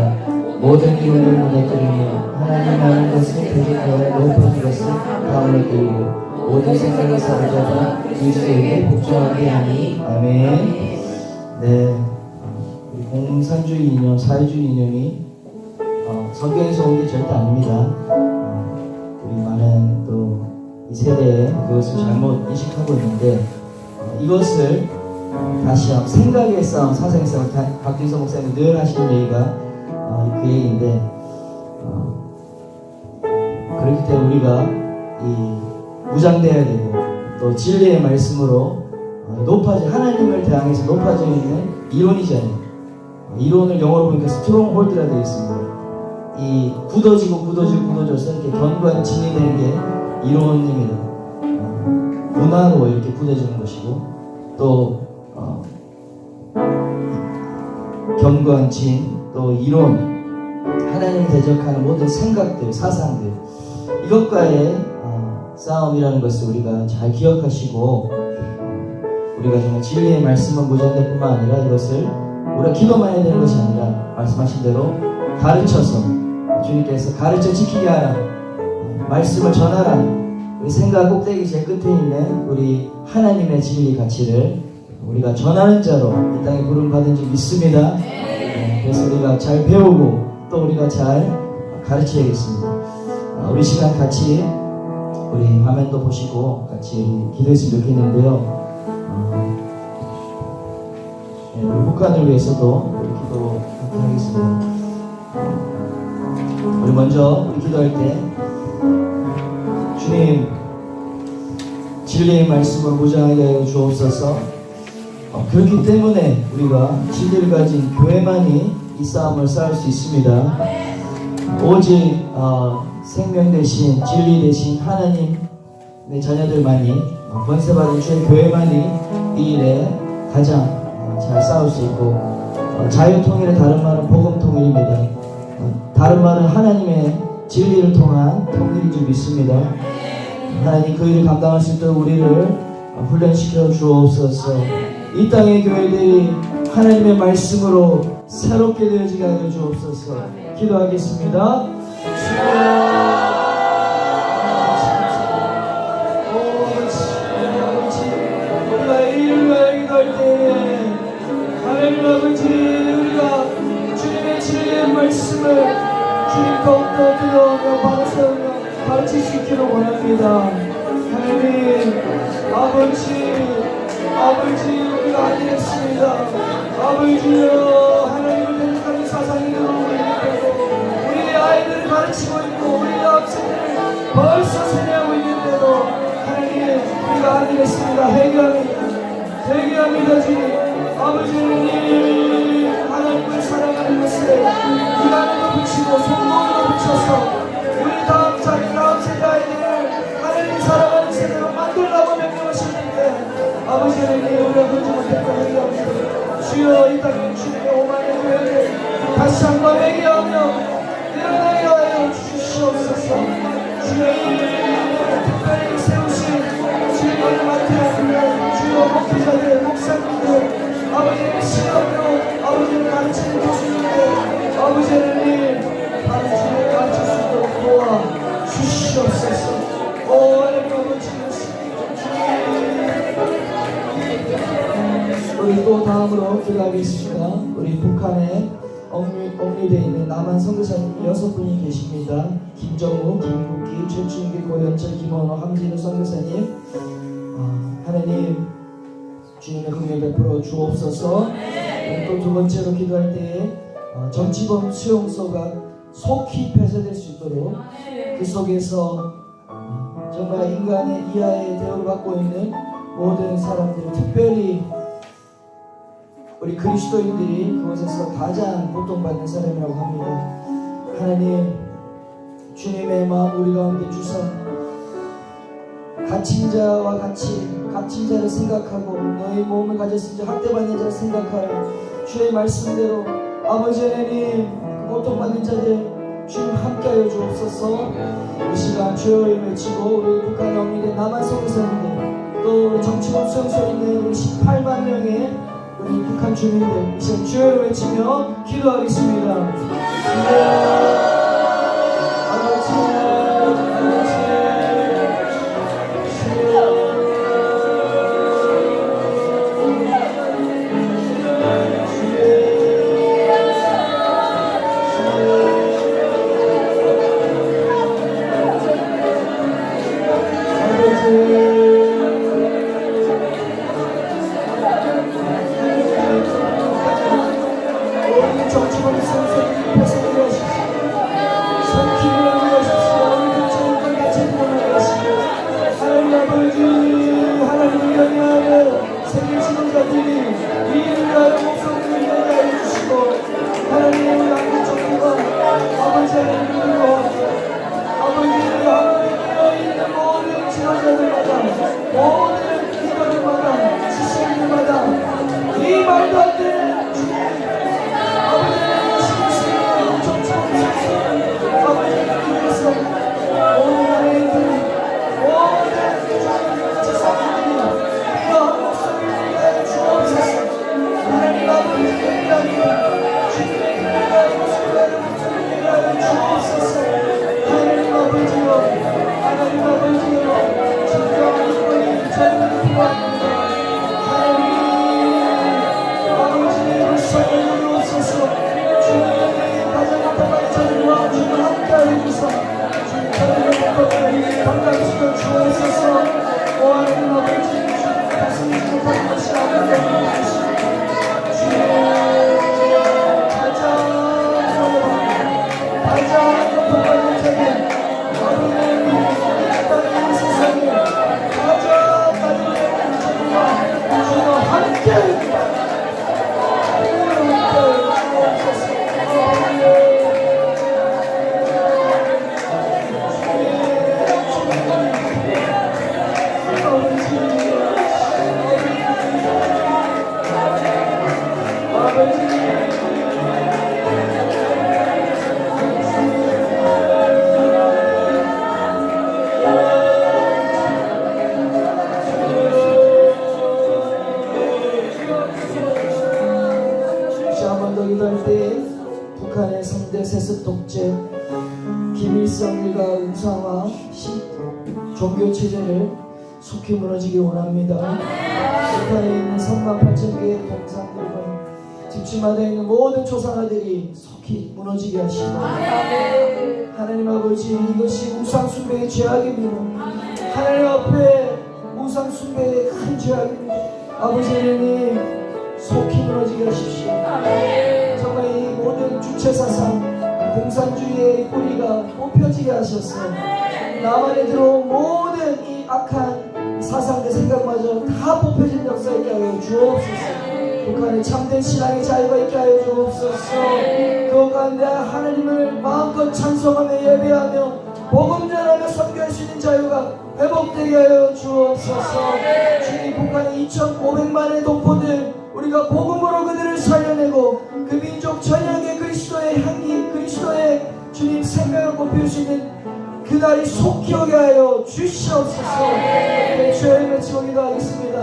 모든 기운을 무너뜨리며 하나님 하는 것을 표적하여 높은 것을 가운데 끌고 모든 생각을 사로잡아 그리스도에게 복종하게 하니. 아멘. 네, 공산주의 이념, 사회주의 이념이 성경에서 온 게 절대 아닙니다. 우리 많은 또 이 세대에 그것을 잘못 인식하고 있는데 이것을 다시 한번 생각의 싸움, 사상의 싸움, 박진서 목사님이 늘 하시는 얘기가 그 얘기인데 그렇기 때문에 우리가 이 무장돼야 되고 또 진리의 말씀으로 하나님을 대항해서 높아져 있는 이론이잖아요. 이론을 영어로 보니까 스트롱홀드라 되어 있습니다. 이 굳어져서 이렇게 견고한 진이 되는 게 이론입니다. 문화로 이렇게 굳어지는 것이고 또 견고한 진, 또 이론, 하나님을 대적하는 모든 생각들, 사상들 이것과의 싸움이라는 것을 우리가 잘 기억하시고 우리가 정말 진리의 말씀은 무장될 뿐만 아니라 이것을 우리가 기도만 해야 되는 것이 아니라 말씀하신 대로 가르쳐서 주님께서 가르쳐 지키게 하라, 말씀을 전하라. 우리 생각 꼭대기 제일 끝에 있는 우리 하나님의 진리 가치를 우리가 전하는 자로 이 땅에 부름받은 줄 믿습니다. 그래서 우리가 잘 배우고 또 우리가 잘 가르쳐야겠습니다. 우리 시간 같이 우리 화면도 보시고 같이 기도했으면 좋겠는데요. 우리 북한을 위해서도 우리 기도하겠습니다. 우리 먼저 우리 기도할 때 주님, 진리의 말씀으로 무장하게 하여 주옵소서. 그렇기 때문에 우리가 진리를 가진 교회만이 이 싸움을 싸울 수 있습니다. 오직 생명 대신 진리 대신 하나님의 자녀들만이 권세받은 주의 교회만이 이 일에 가장 잘 싸울 수 있고, 자유통일의 다른 말은 복음통일입니다. 다른 말은 하나님의 진리를 통한 통일인 줄 믿습니다. 하나님 그 일을 감당할 수 있도록 우리를 훈련시켜 주옵소서. 이 땅의 교회들이 하나님의 말씀으로 새롭게 되어지게 하여 주옵소서. 기도하겠습니다. 우리가 이 일을 위하여 기도할 때에 하나님 아버지, 우리가 주님의 진리의 말씀을 주님 더욱더 들어오며 바로 세우며 가르칠 수 있기를 원합니다. 하나님 아버지 우리가 아니겠습니다. 아버지여, 하나님을 대적하는 사상이 우리 아이들을 가르치고 있고 우리 학생들을 벌써 세뇌하고 있는데도 하나님 우리가 아니겠습니다. 회개합니다. 주님 아버지는 하나님을 사랑하는 것을 이 안에도 붙이고 손목에도 붙여서 우리 다음 세대 아이들을 하나님 사랑하는 세대로 만들라고 명령하셨는데 아버지 하나님 우리가 그러지 못했고 회개합니다. 주여, 이 땅에 주님의 오만의 교회를 다시 한번 회개하며 일어나게 하여 주시옵소서. 주여, 특별히 세우신 주님을 맡으라. 주여, 목회자들, 목사님들, 아버지의 시험으로 아버지를 가르치는 교수님들, 아버지 하나님 다른 주님을 가르칠 수 있도록 도와 주시옵소서. 하나님 아버지, 우리 또 다음으로 기도하겠습니다. 우리 북한에 억류되어 있는 남한 선교사님 6분이 계십니다. 김정우, 김국기, 최춘기, 고현철, 김원호, 함진우 선교사님, 하나님 주님의 긍휼 베풀어 주옵소서. 또 두 번째로 기도할 때에 정치범 수용소가 속히 폐쇄될 수 있도록 그 속에서 정말 인간의 이하의 대우를 받고 있는 모든 사람들, 특별히 우리 그리스도인들이 그곳에서 가장 고통받는 사람이라고 합니다. 하나님 주님의 마음 우리 가운데 주사 갇힌 자와 같이 갇힌 자를 생각하고 너의 몸을 가졌을 때 학대받는 자를 생각하여 주의 말씀대로 아버지 하나님 고통받는 자들 주님 함께하여 주옵소서. 이 시간 주여를 외치고 우리 북한에 억류된 남한 선교사님들 또 우리 정치범 수용소에 있는 우리 18만 명의 우리 북한 주민들 이 시간 주여를 외치며 기도하겠습니다. 아버지 정치범 수용소에 폐쇄되게 하십시오. 번 더 기도할 때 북한의 3대 세습 독재, 김일성 일가 우상화 종교 체제를 속히 무너지기 원합니다. 북한에 있는 3만 8천 개의 동상들과 집집마다 있는 모든 조상아들이 속히 무너지게 하시고, 하나님 아버지, 이것이 우상숭배의 죄악입니다. 하나님 앞에 우상숭배의 큰 죄악입니다. 아버지 하나님, 속히 무너지게 하십시오. 정말 이 모든 주체사상 공산주의의 뿌리가 뽑혀지게 하셔서 남한에 들어온 모든 이 악한 사상과 생각마저 다 뽑혀진 역사 있게 하여 주옵소서. 북한의 참된 신앙의 자유가 있게 하여 주옵소서. 그 가운데 하나님을 마음껏 찬송하며 예배하며 복음 전하며 선교할 수 있는 자유가 회복되게 하여 주옵소서. 주님, 북한의 2,500만의 동포들, 우리가 복음으로 그들을 살려내고 그 민족 전역의 그리스도의 향기, 그리스도의 주님 생명을 꽃피울 수 있는 그날이 속히 오게 하여 주시옵소서. 네, 주의 외치고 기도하겠습니다.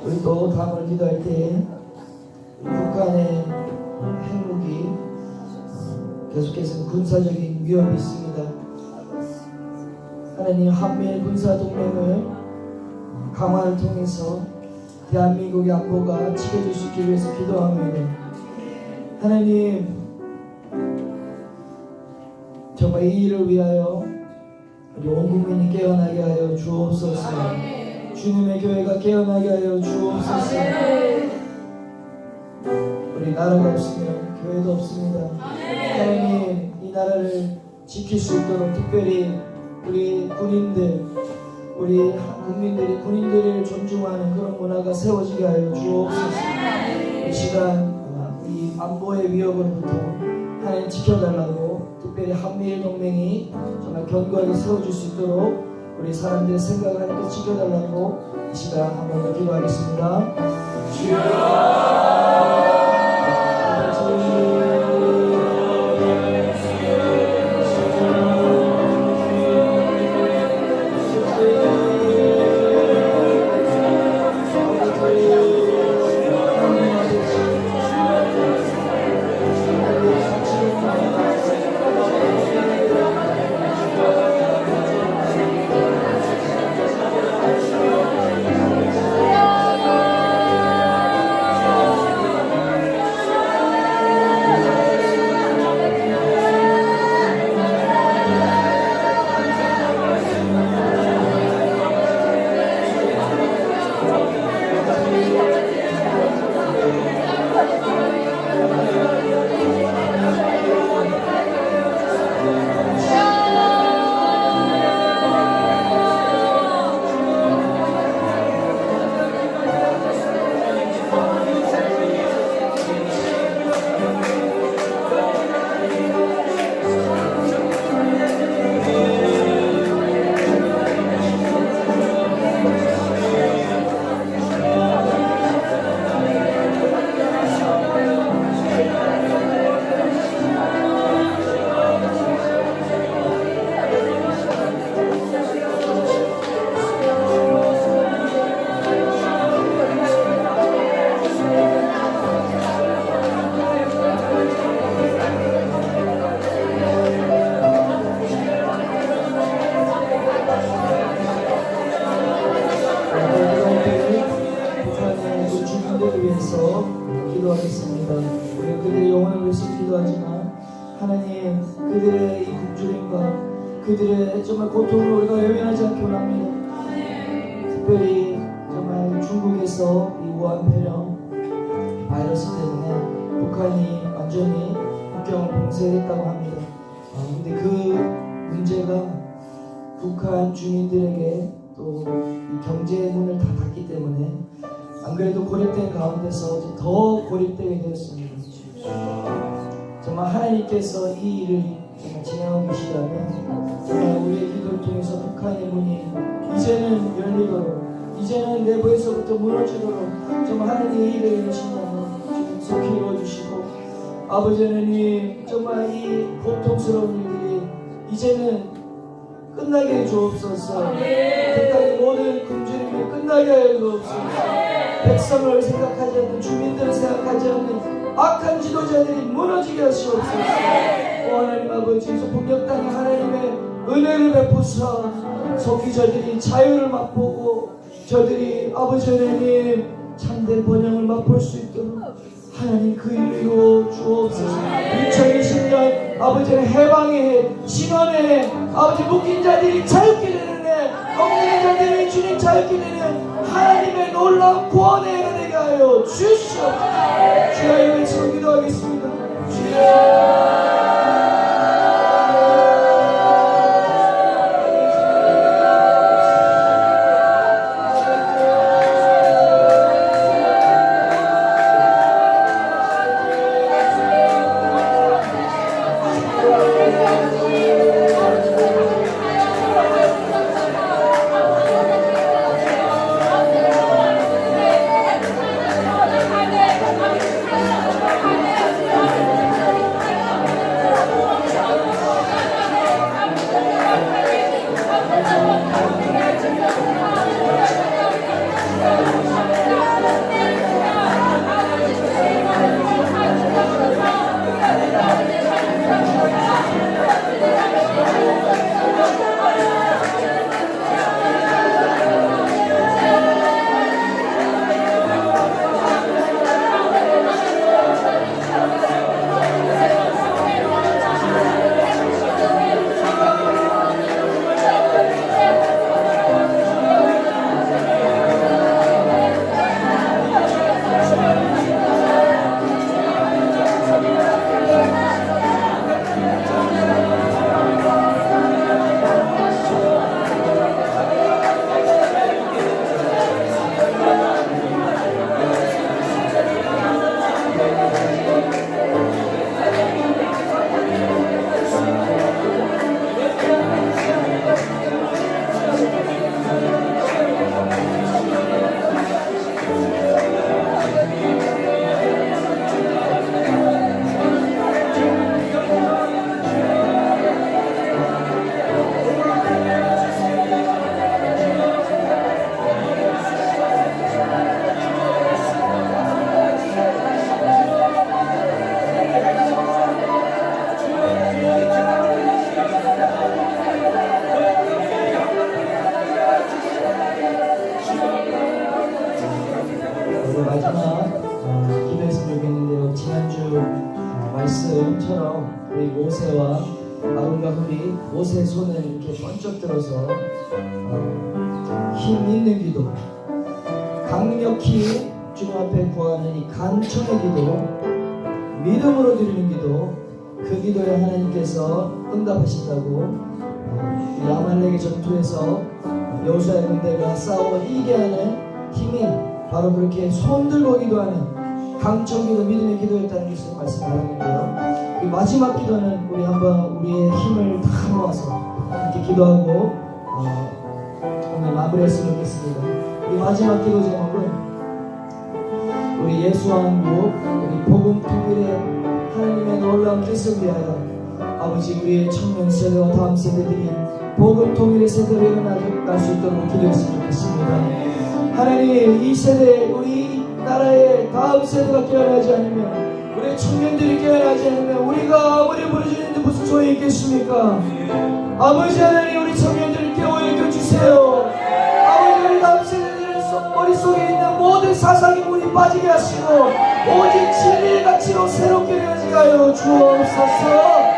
우리 또 다음을 기도할 때 북한의 핵무기 계속해서 군사적인 위협이 있습니다. 하나님, 한미일 군사동맹을 강화를 통해서 대한민국의 안보가 지켜질 수 있기 위해서 기도합니다. 하나님, 정말 이 일을 위하여 우리 온 국민이 깨어나게 하여 주옵소서. 주님의 교회가 깨어나게 하여 주옵소서. 우리 나라가 없으면 교회도 없습니다. 하나님, 이 나라를 지킬 수 있도록 특별히 우리 군인들, 우리 국민들이 군인들을 존중하는 그런 문화가 세워지게 하여 주옵소서. 이 시간 이 안보의 위협으로부터 하나님 지켜달라고, 특별히 한미일 동맹이 정말 견고하게 세워질 수 있도록 우리 사람들의 생각을 하나님께 지켜달라고 이 시간 한 번 더 기도하겠습니다. 주여, 하나님 그들의 이 굶주림과 그들의 정말 고통을 우리가 외면하지 않기 원합니다. 특별히 정말 중국에서 이 우한 폐렴 바이러스 때문에 북한이 완전히 국경을 봉쇄했다고 합니다. 근데 그 문제가 북한 주민들에게 또 이 경제의 문을 다 닫기 때문에 안 그래도 고립된 가운데서 이제 더 고립되게 되었습니다. 정말 하나님께서 이 일을 정말 진행하고 계시다면 정말 우리의 기도를 통해서 북한의 문이 이제는 열리도록 이제는 내부에서부터 무너지도록 정말 하나님의 일을 이루신다면 지금 속히 이루어주시고 아버지 하나님 정말 이 고통스러운 일들이 이제는 끝나게 해주옵소서. 끝까지 모든 굶주림이 끝나게 하여 주옵소서. 백성을 생각하지 않는 주민들을 생각하지 않는 악한 지도자들이 무너지게 하시옵소서. 오 하나님 아버지 폭력 땅에 하나님의 은혜를 베푸사 속히 저들이 자유를 맛보고 저들이 아버지 하나님 참된 번영을 맛볼 수 있도록 하나님 그 일을 이루어 주옵소서. 2020년 아버지의 해방의 해, 신원의 해, 아버지 묶인 자들이 자유케 되는 해, 엉뚱한 자들이 주님 자유케 되는 하나님의 놀라운 구원의 해가 되게 하여 주시옵소서. 주여 이름의 이름으로 기도하겠습니다. 주여. 말씀처럼 우리 모세와 아론과 홀이 모세의 손을 이렇게 번쩍 들어서 힘 있는 기도, 강력히 주님 앞에 구하는 이 간청의 기도, 믿음으로 드리는 기도, 그 기도에 하나님께서 응답하신다고 이 아말렉의 전투에서 여호수아의 군대가 싸워 이기게 하는 힘이 바로 그렇게 손 들고 기도하는 강청기도 믿음의 기도였다는 것을 말씀하셨는데요. 이 마지막 기도는 우리 한번 우리의 힘을 다 모아서 이렇게 기도하고 오늘 마무리했으면 좋겠습니다. 우리 마지막 기도 제목은 우리 예수왕국 우리 복음 통일의 하나님의 놀라운 뜻을 위하여 아버지 우리의 청년 세대와 다음 세대들이 복음 통일의 세대로 일어날 수 있도록 기도했으면 좋겠습니다. 하나님 이 세대 우리 나라의 다음 세대가 깨어나지 않으면 우리 청년들이 깨어나지 않으면 우리가 아무리 부르짖는데 무슨 소용이 있겠습니까? 아버지 하나님 우리 청년들을 깨워 일으켜주세요. 아버지 우리 다음 세대들의 머릿속에 있는 모든 사상의 문이 빠지게 하시고 오직 진리의 가치로 새롭게 되어지게 하여 주옵소서.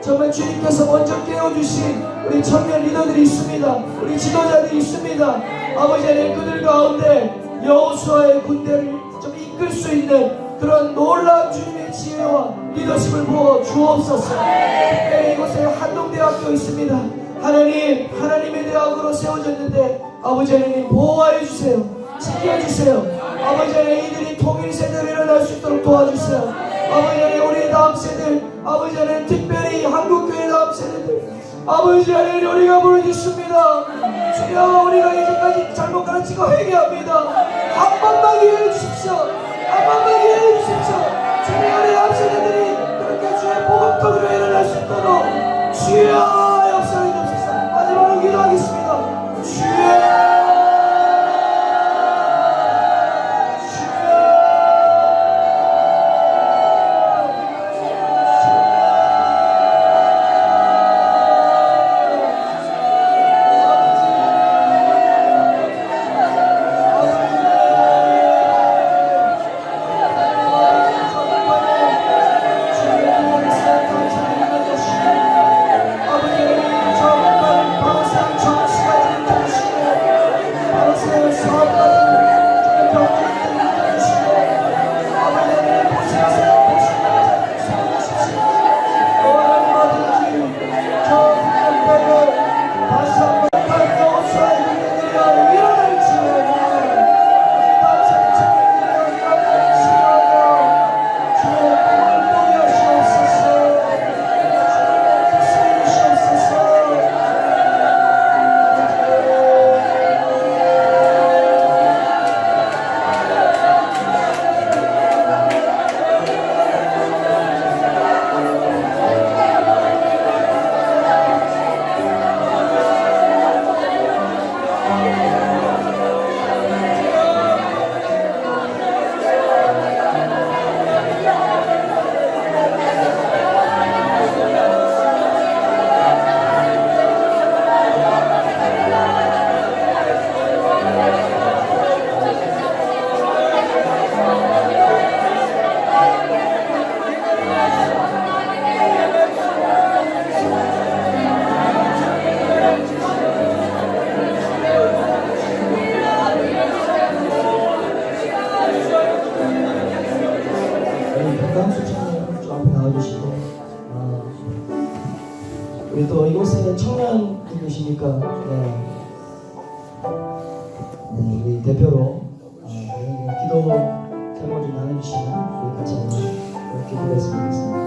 정말 주님께서 먼저 깨워주신 우리 청년 리더들이 있습니다. 우리 지도자들이 있습니다. 아버지 하나님, 그들 가운데 여호수아의 군대를 좀 이끌 수 있는 그런 놀라운 주님의 지혜와 리더십을 부어 주옵소서. 특별히 이곳에 한동대학교 있습니다. 하나님, 하나님의 대학으로 세워졌는데 아버지 하나님 보호하여 주세요. 지켜주세요. 아버지 하나님, 이들이 통일세대로 일어날 수 있도록 도와주세요. 아버지 하나님, 우리 다음 세대, 아버지 하나님, 특별히 한국교회 다음 세대들, 아버지 하나님, 우리가 부르짖습니다. 주여, 우리가 이제까지 잘못 가르치고 회개합니다. 한 번만 기회해 주십시오. 한 번만 기회해 주십시오. 주님, 우리 다음 세대들이 그렇게 주의 복음통으로 일어날 수 있도록 주여 역사해 주옵소서. 마지막으로 기도하겠습니다. 주여, 우리 또 이곳에 청년분 계시니까 우리 대표로 기도 제목 좀 나눠주시면 우리 같이 한번 기도했으면 좋겠습니다.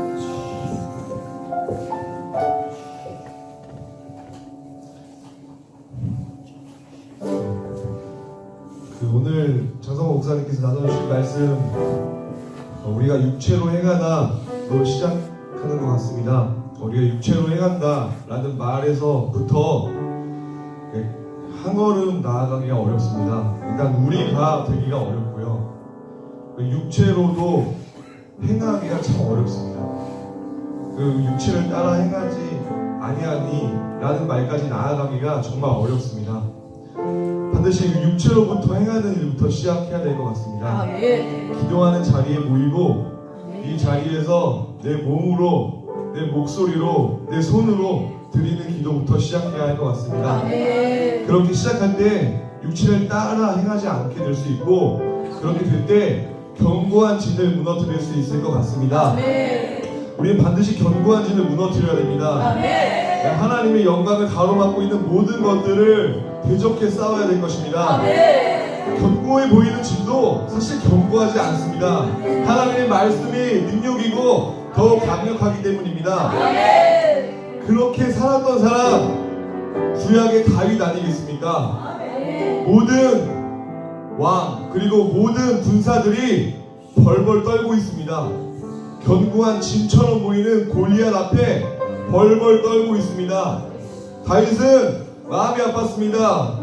오늘 장성호 목사님께서 나눠주신 말씀, 우리가 육체로 행하다 로 시작하는 것 같습니다. 우리가 육체로 행한다 라는 말에서부터 한 걸음 나아가기가 어렵습니다. 일단 우리가 되기가 어렵고요, 육체로도 행하기가 참 어렵습니다. 그 육체를 따라 행하지 아니하니 라는 말까지 나아가기가 정말 어렵습니다. 반드시 육체로부터 행하는 일부터 시작해야 될 것 같습니다. 기도하는 자리에 모이고 이 자리에서 내 몸으로, 내 목소리로, 내 손으로 드리는 기도부터 시작해야 할 것 같습니다. 그렇게 시작할 때 육체를 따라 행하지 않게 될 수 있고, 그렇게 될 때 견고한 진을 무너뜨릴 수 있을 것 같습니다. 우리는 반드시 견고한 진을 무너뜨려야 됩니다. 하나님의 영광을 가로막고 있는 모든 것들을 대적해 싸워야 될 것입니다. 견고해 보이는 진도 사실 견고하지 않습니다. 하나님의 말씀이 능력이고 더 강력하기 때문입니다. 그렇게 살았던 사람, 구약의 다윗 아니겠습니까? 모든 왕 그리고 모든 군사들이 벌벌 떨고 있습니다. 견고한 진처럼 보이는 골리앗 앞에 벌벌 떨고 있습니다. 다윗은 마음이 아팠습니다.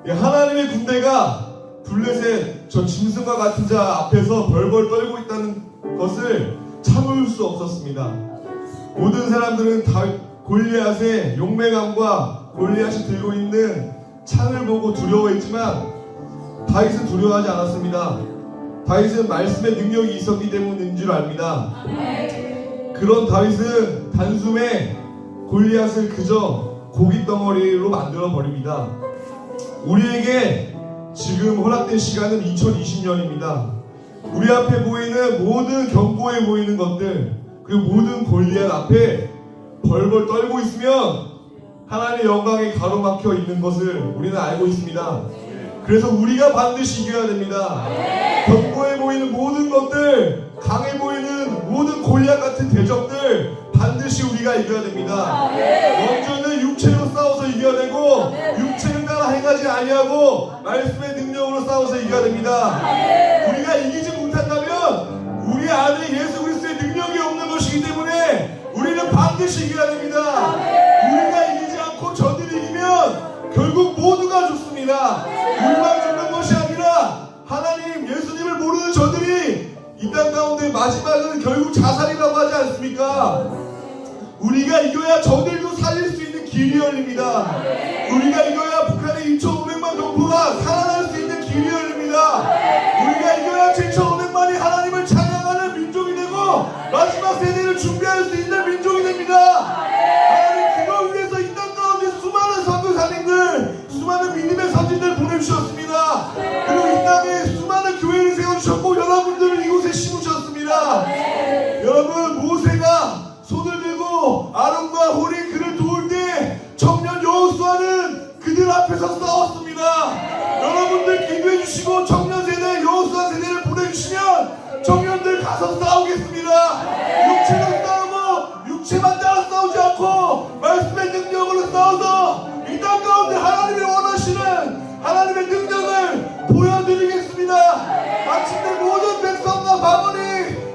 하나님의 군대가 블레셋 저 짐승과 같은 자 앞에서 벌벌 떨고 있다는 것을 참을 수 없었습니다. 모든 사람들은 골리앗의 용맹함과 골리앗이 들고 있는 창을 보고 두려워했지만 다윗은 두려워하지 않았습니다. 다윗은 말씀의 능력이 있었기 때문인 줄 압니다. 그런 다윗은 단숨에 골리앗을 그저 고깃 덩어리로 만들어 버립니다. 우리에게 지금 허락된 시간은 2020년입니다. 우리 앞에 보이는 모든 견고해 보이는 것들, 그리고 모든 골리앗 앞에 벌벌 떨고 있으면 하나님의 영광에 가로막혀 있는 것을 우리는 알고 있습니다. 그래서 우리가 반드시 이겨야 됩니다. 견고해 보이는 모든 것들, 강해 보이는 모든 골리앗 같은 대적들 반드시 우리가 이겨야 됩니다. 먼저는 육체로 싸워서 이겨야 되고, 육체를 따라 행하지 아니하고 말씀의 능력으로 싸워서 이겨야 됩니다. 우리가 이기지 못한다면 우리 안에 예수 그리스도의 능력이 없는 것이기 때문에 우리는 반드시 이겨야 됩니다. 우리가 이기지 않고 저들이 이기면 결국 모두가 죽습니다. 우리만 죽는 것이 아니라 하나님, 예수님을 모르는 저들이 이 땅 가운데 마지막은 결국 자살이라고 하지 않습니까? 우리가 이겨야 저들도 살릴 수 있는 길이 열립니다. 우리가 이겨야 북한의 2,500만 동포가 살아날 수 있는 길이 열립니다. 우리가 이겨야 7,500만이 하나님을 찬양하는 민족이 되고 마지막 세대를 준비할 수 있는 민족이 됩니다. 하나님, 그걸 위해서 이 땅 가운데 수많은 선교사님들, 수많은 믿음의 선진들 보내주셨습니다. 그리고 이 땅에 수많은 교회를 세워주셨고 여러분들을 이곳에 심으셨습니다. 여러분, 모세가 손을 들고 아론과 홀이 그를 도울 때 청년 여호수아는 그들 앞에서 싸웠습니다. 여러분들 기도해 주시고 청년 세대, 여호수아 세대를 보내주시면 청년들 가서 싸우겠습니다. 육체로 싸우고 육체만 따라 싸우지 않고 말씀의 능력으로 싸워서 이 땅 가운데 하나님이 원하시는 하나님의 능력을 보여드리겠습니다. 마침내 모든 백성과 바원이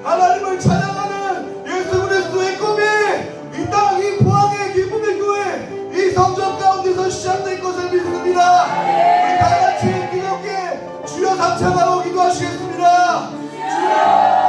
하나님을 찬양하는 예수 그리스도의 꿈이 이 땅, 이 포항의 기쁨의 교회, 이 성전 가운데서 시작될 것을 믿습니다. 우리 다 같이 기도께 주여 삼창하고 기도하시겠습니다. 주여!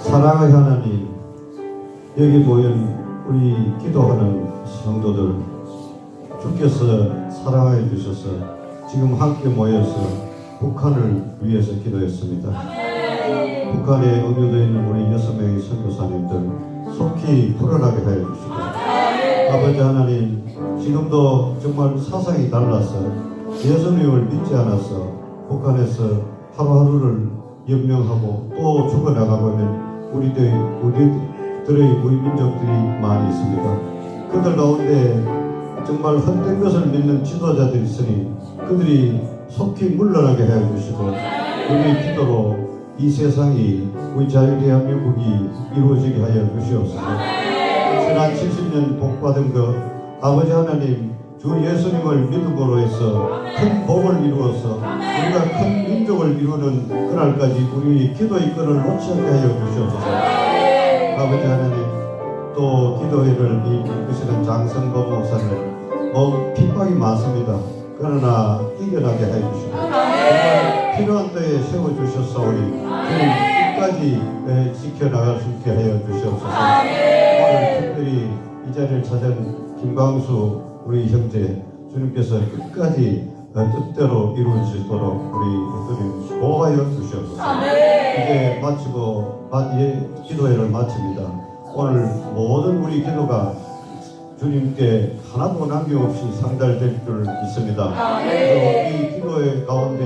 사랑의 하나님, 여기 모인 우리 기도하는 성도들, 주께서 사랑해 주셔서 지금 함께 모여서 북한을 위해서 기도했습니다. 북한에 의료되어 있는 우리 6명의 선교사님들 속히 풀어나게 하여 주시고 아버지 하나님 지금도 정말 사상이 달라서 예수님을 믿지 않아서 북한에서 하루하루를 연명하고 또 죽어나가고 있는 우리들의 우리 민족들이 많이 있습니다. 그들 가운데 정말 헛된 것을 믿는 지도자들이 있으니 그들이 속히 물러나게 하여 주시고 우리의 기도로 이 세상이 우리 자유대한민국이 이루어지게 하여 주시옵소서. 지난 70년 복받은 것 아버지 하나님 주 예수님을 믿음으로 해서 큰 복을 이루어서 우리가 큰 민족을 이루는 그날까지 우리 기도의 끈을 놓지 않게 하여 주시옵소서. 아버지 하나님 또 기도회를 이끄시는 장성범 목사님 핍박이 많습니다. 그러나 이겨나게 하여 주시고 정말 필요한 때에 세워주셨사오니 주님 끝까지 지켜나갈 수 있게 하여 주시옵소서. 오늘 특별히 이 자리를 찾은 김광수 우리 형제 주님께서 끝까지 뜻대로 이루어지도록 우리 주님 보호하여 주시옵소서. 이제 마치고 기도회를 마칩니다. 오늘 모든 우리 기도가 주님께 하나도 남김없이 상달될 줄 믿습니다. 그리고 이 기도회 가운데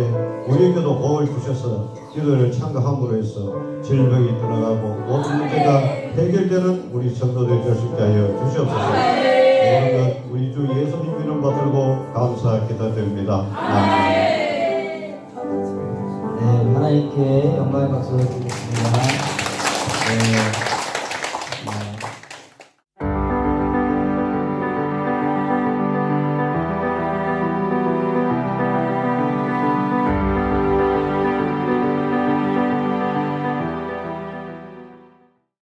우리에게도 복을 주셔서 기도회를 참가함으로 해서 질병이 떠나가고 모든 문제가 해결되는 우리 성도들 될 수 있게 하여 주시옵소서. 모든 것 우리 주 예수님 이름 받들고 감사 기도드립니다. 아멘. 네, 하나님께 영광의 박수를 드리겠습니다. 네.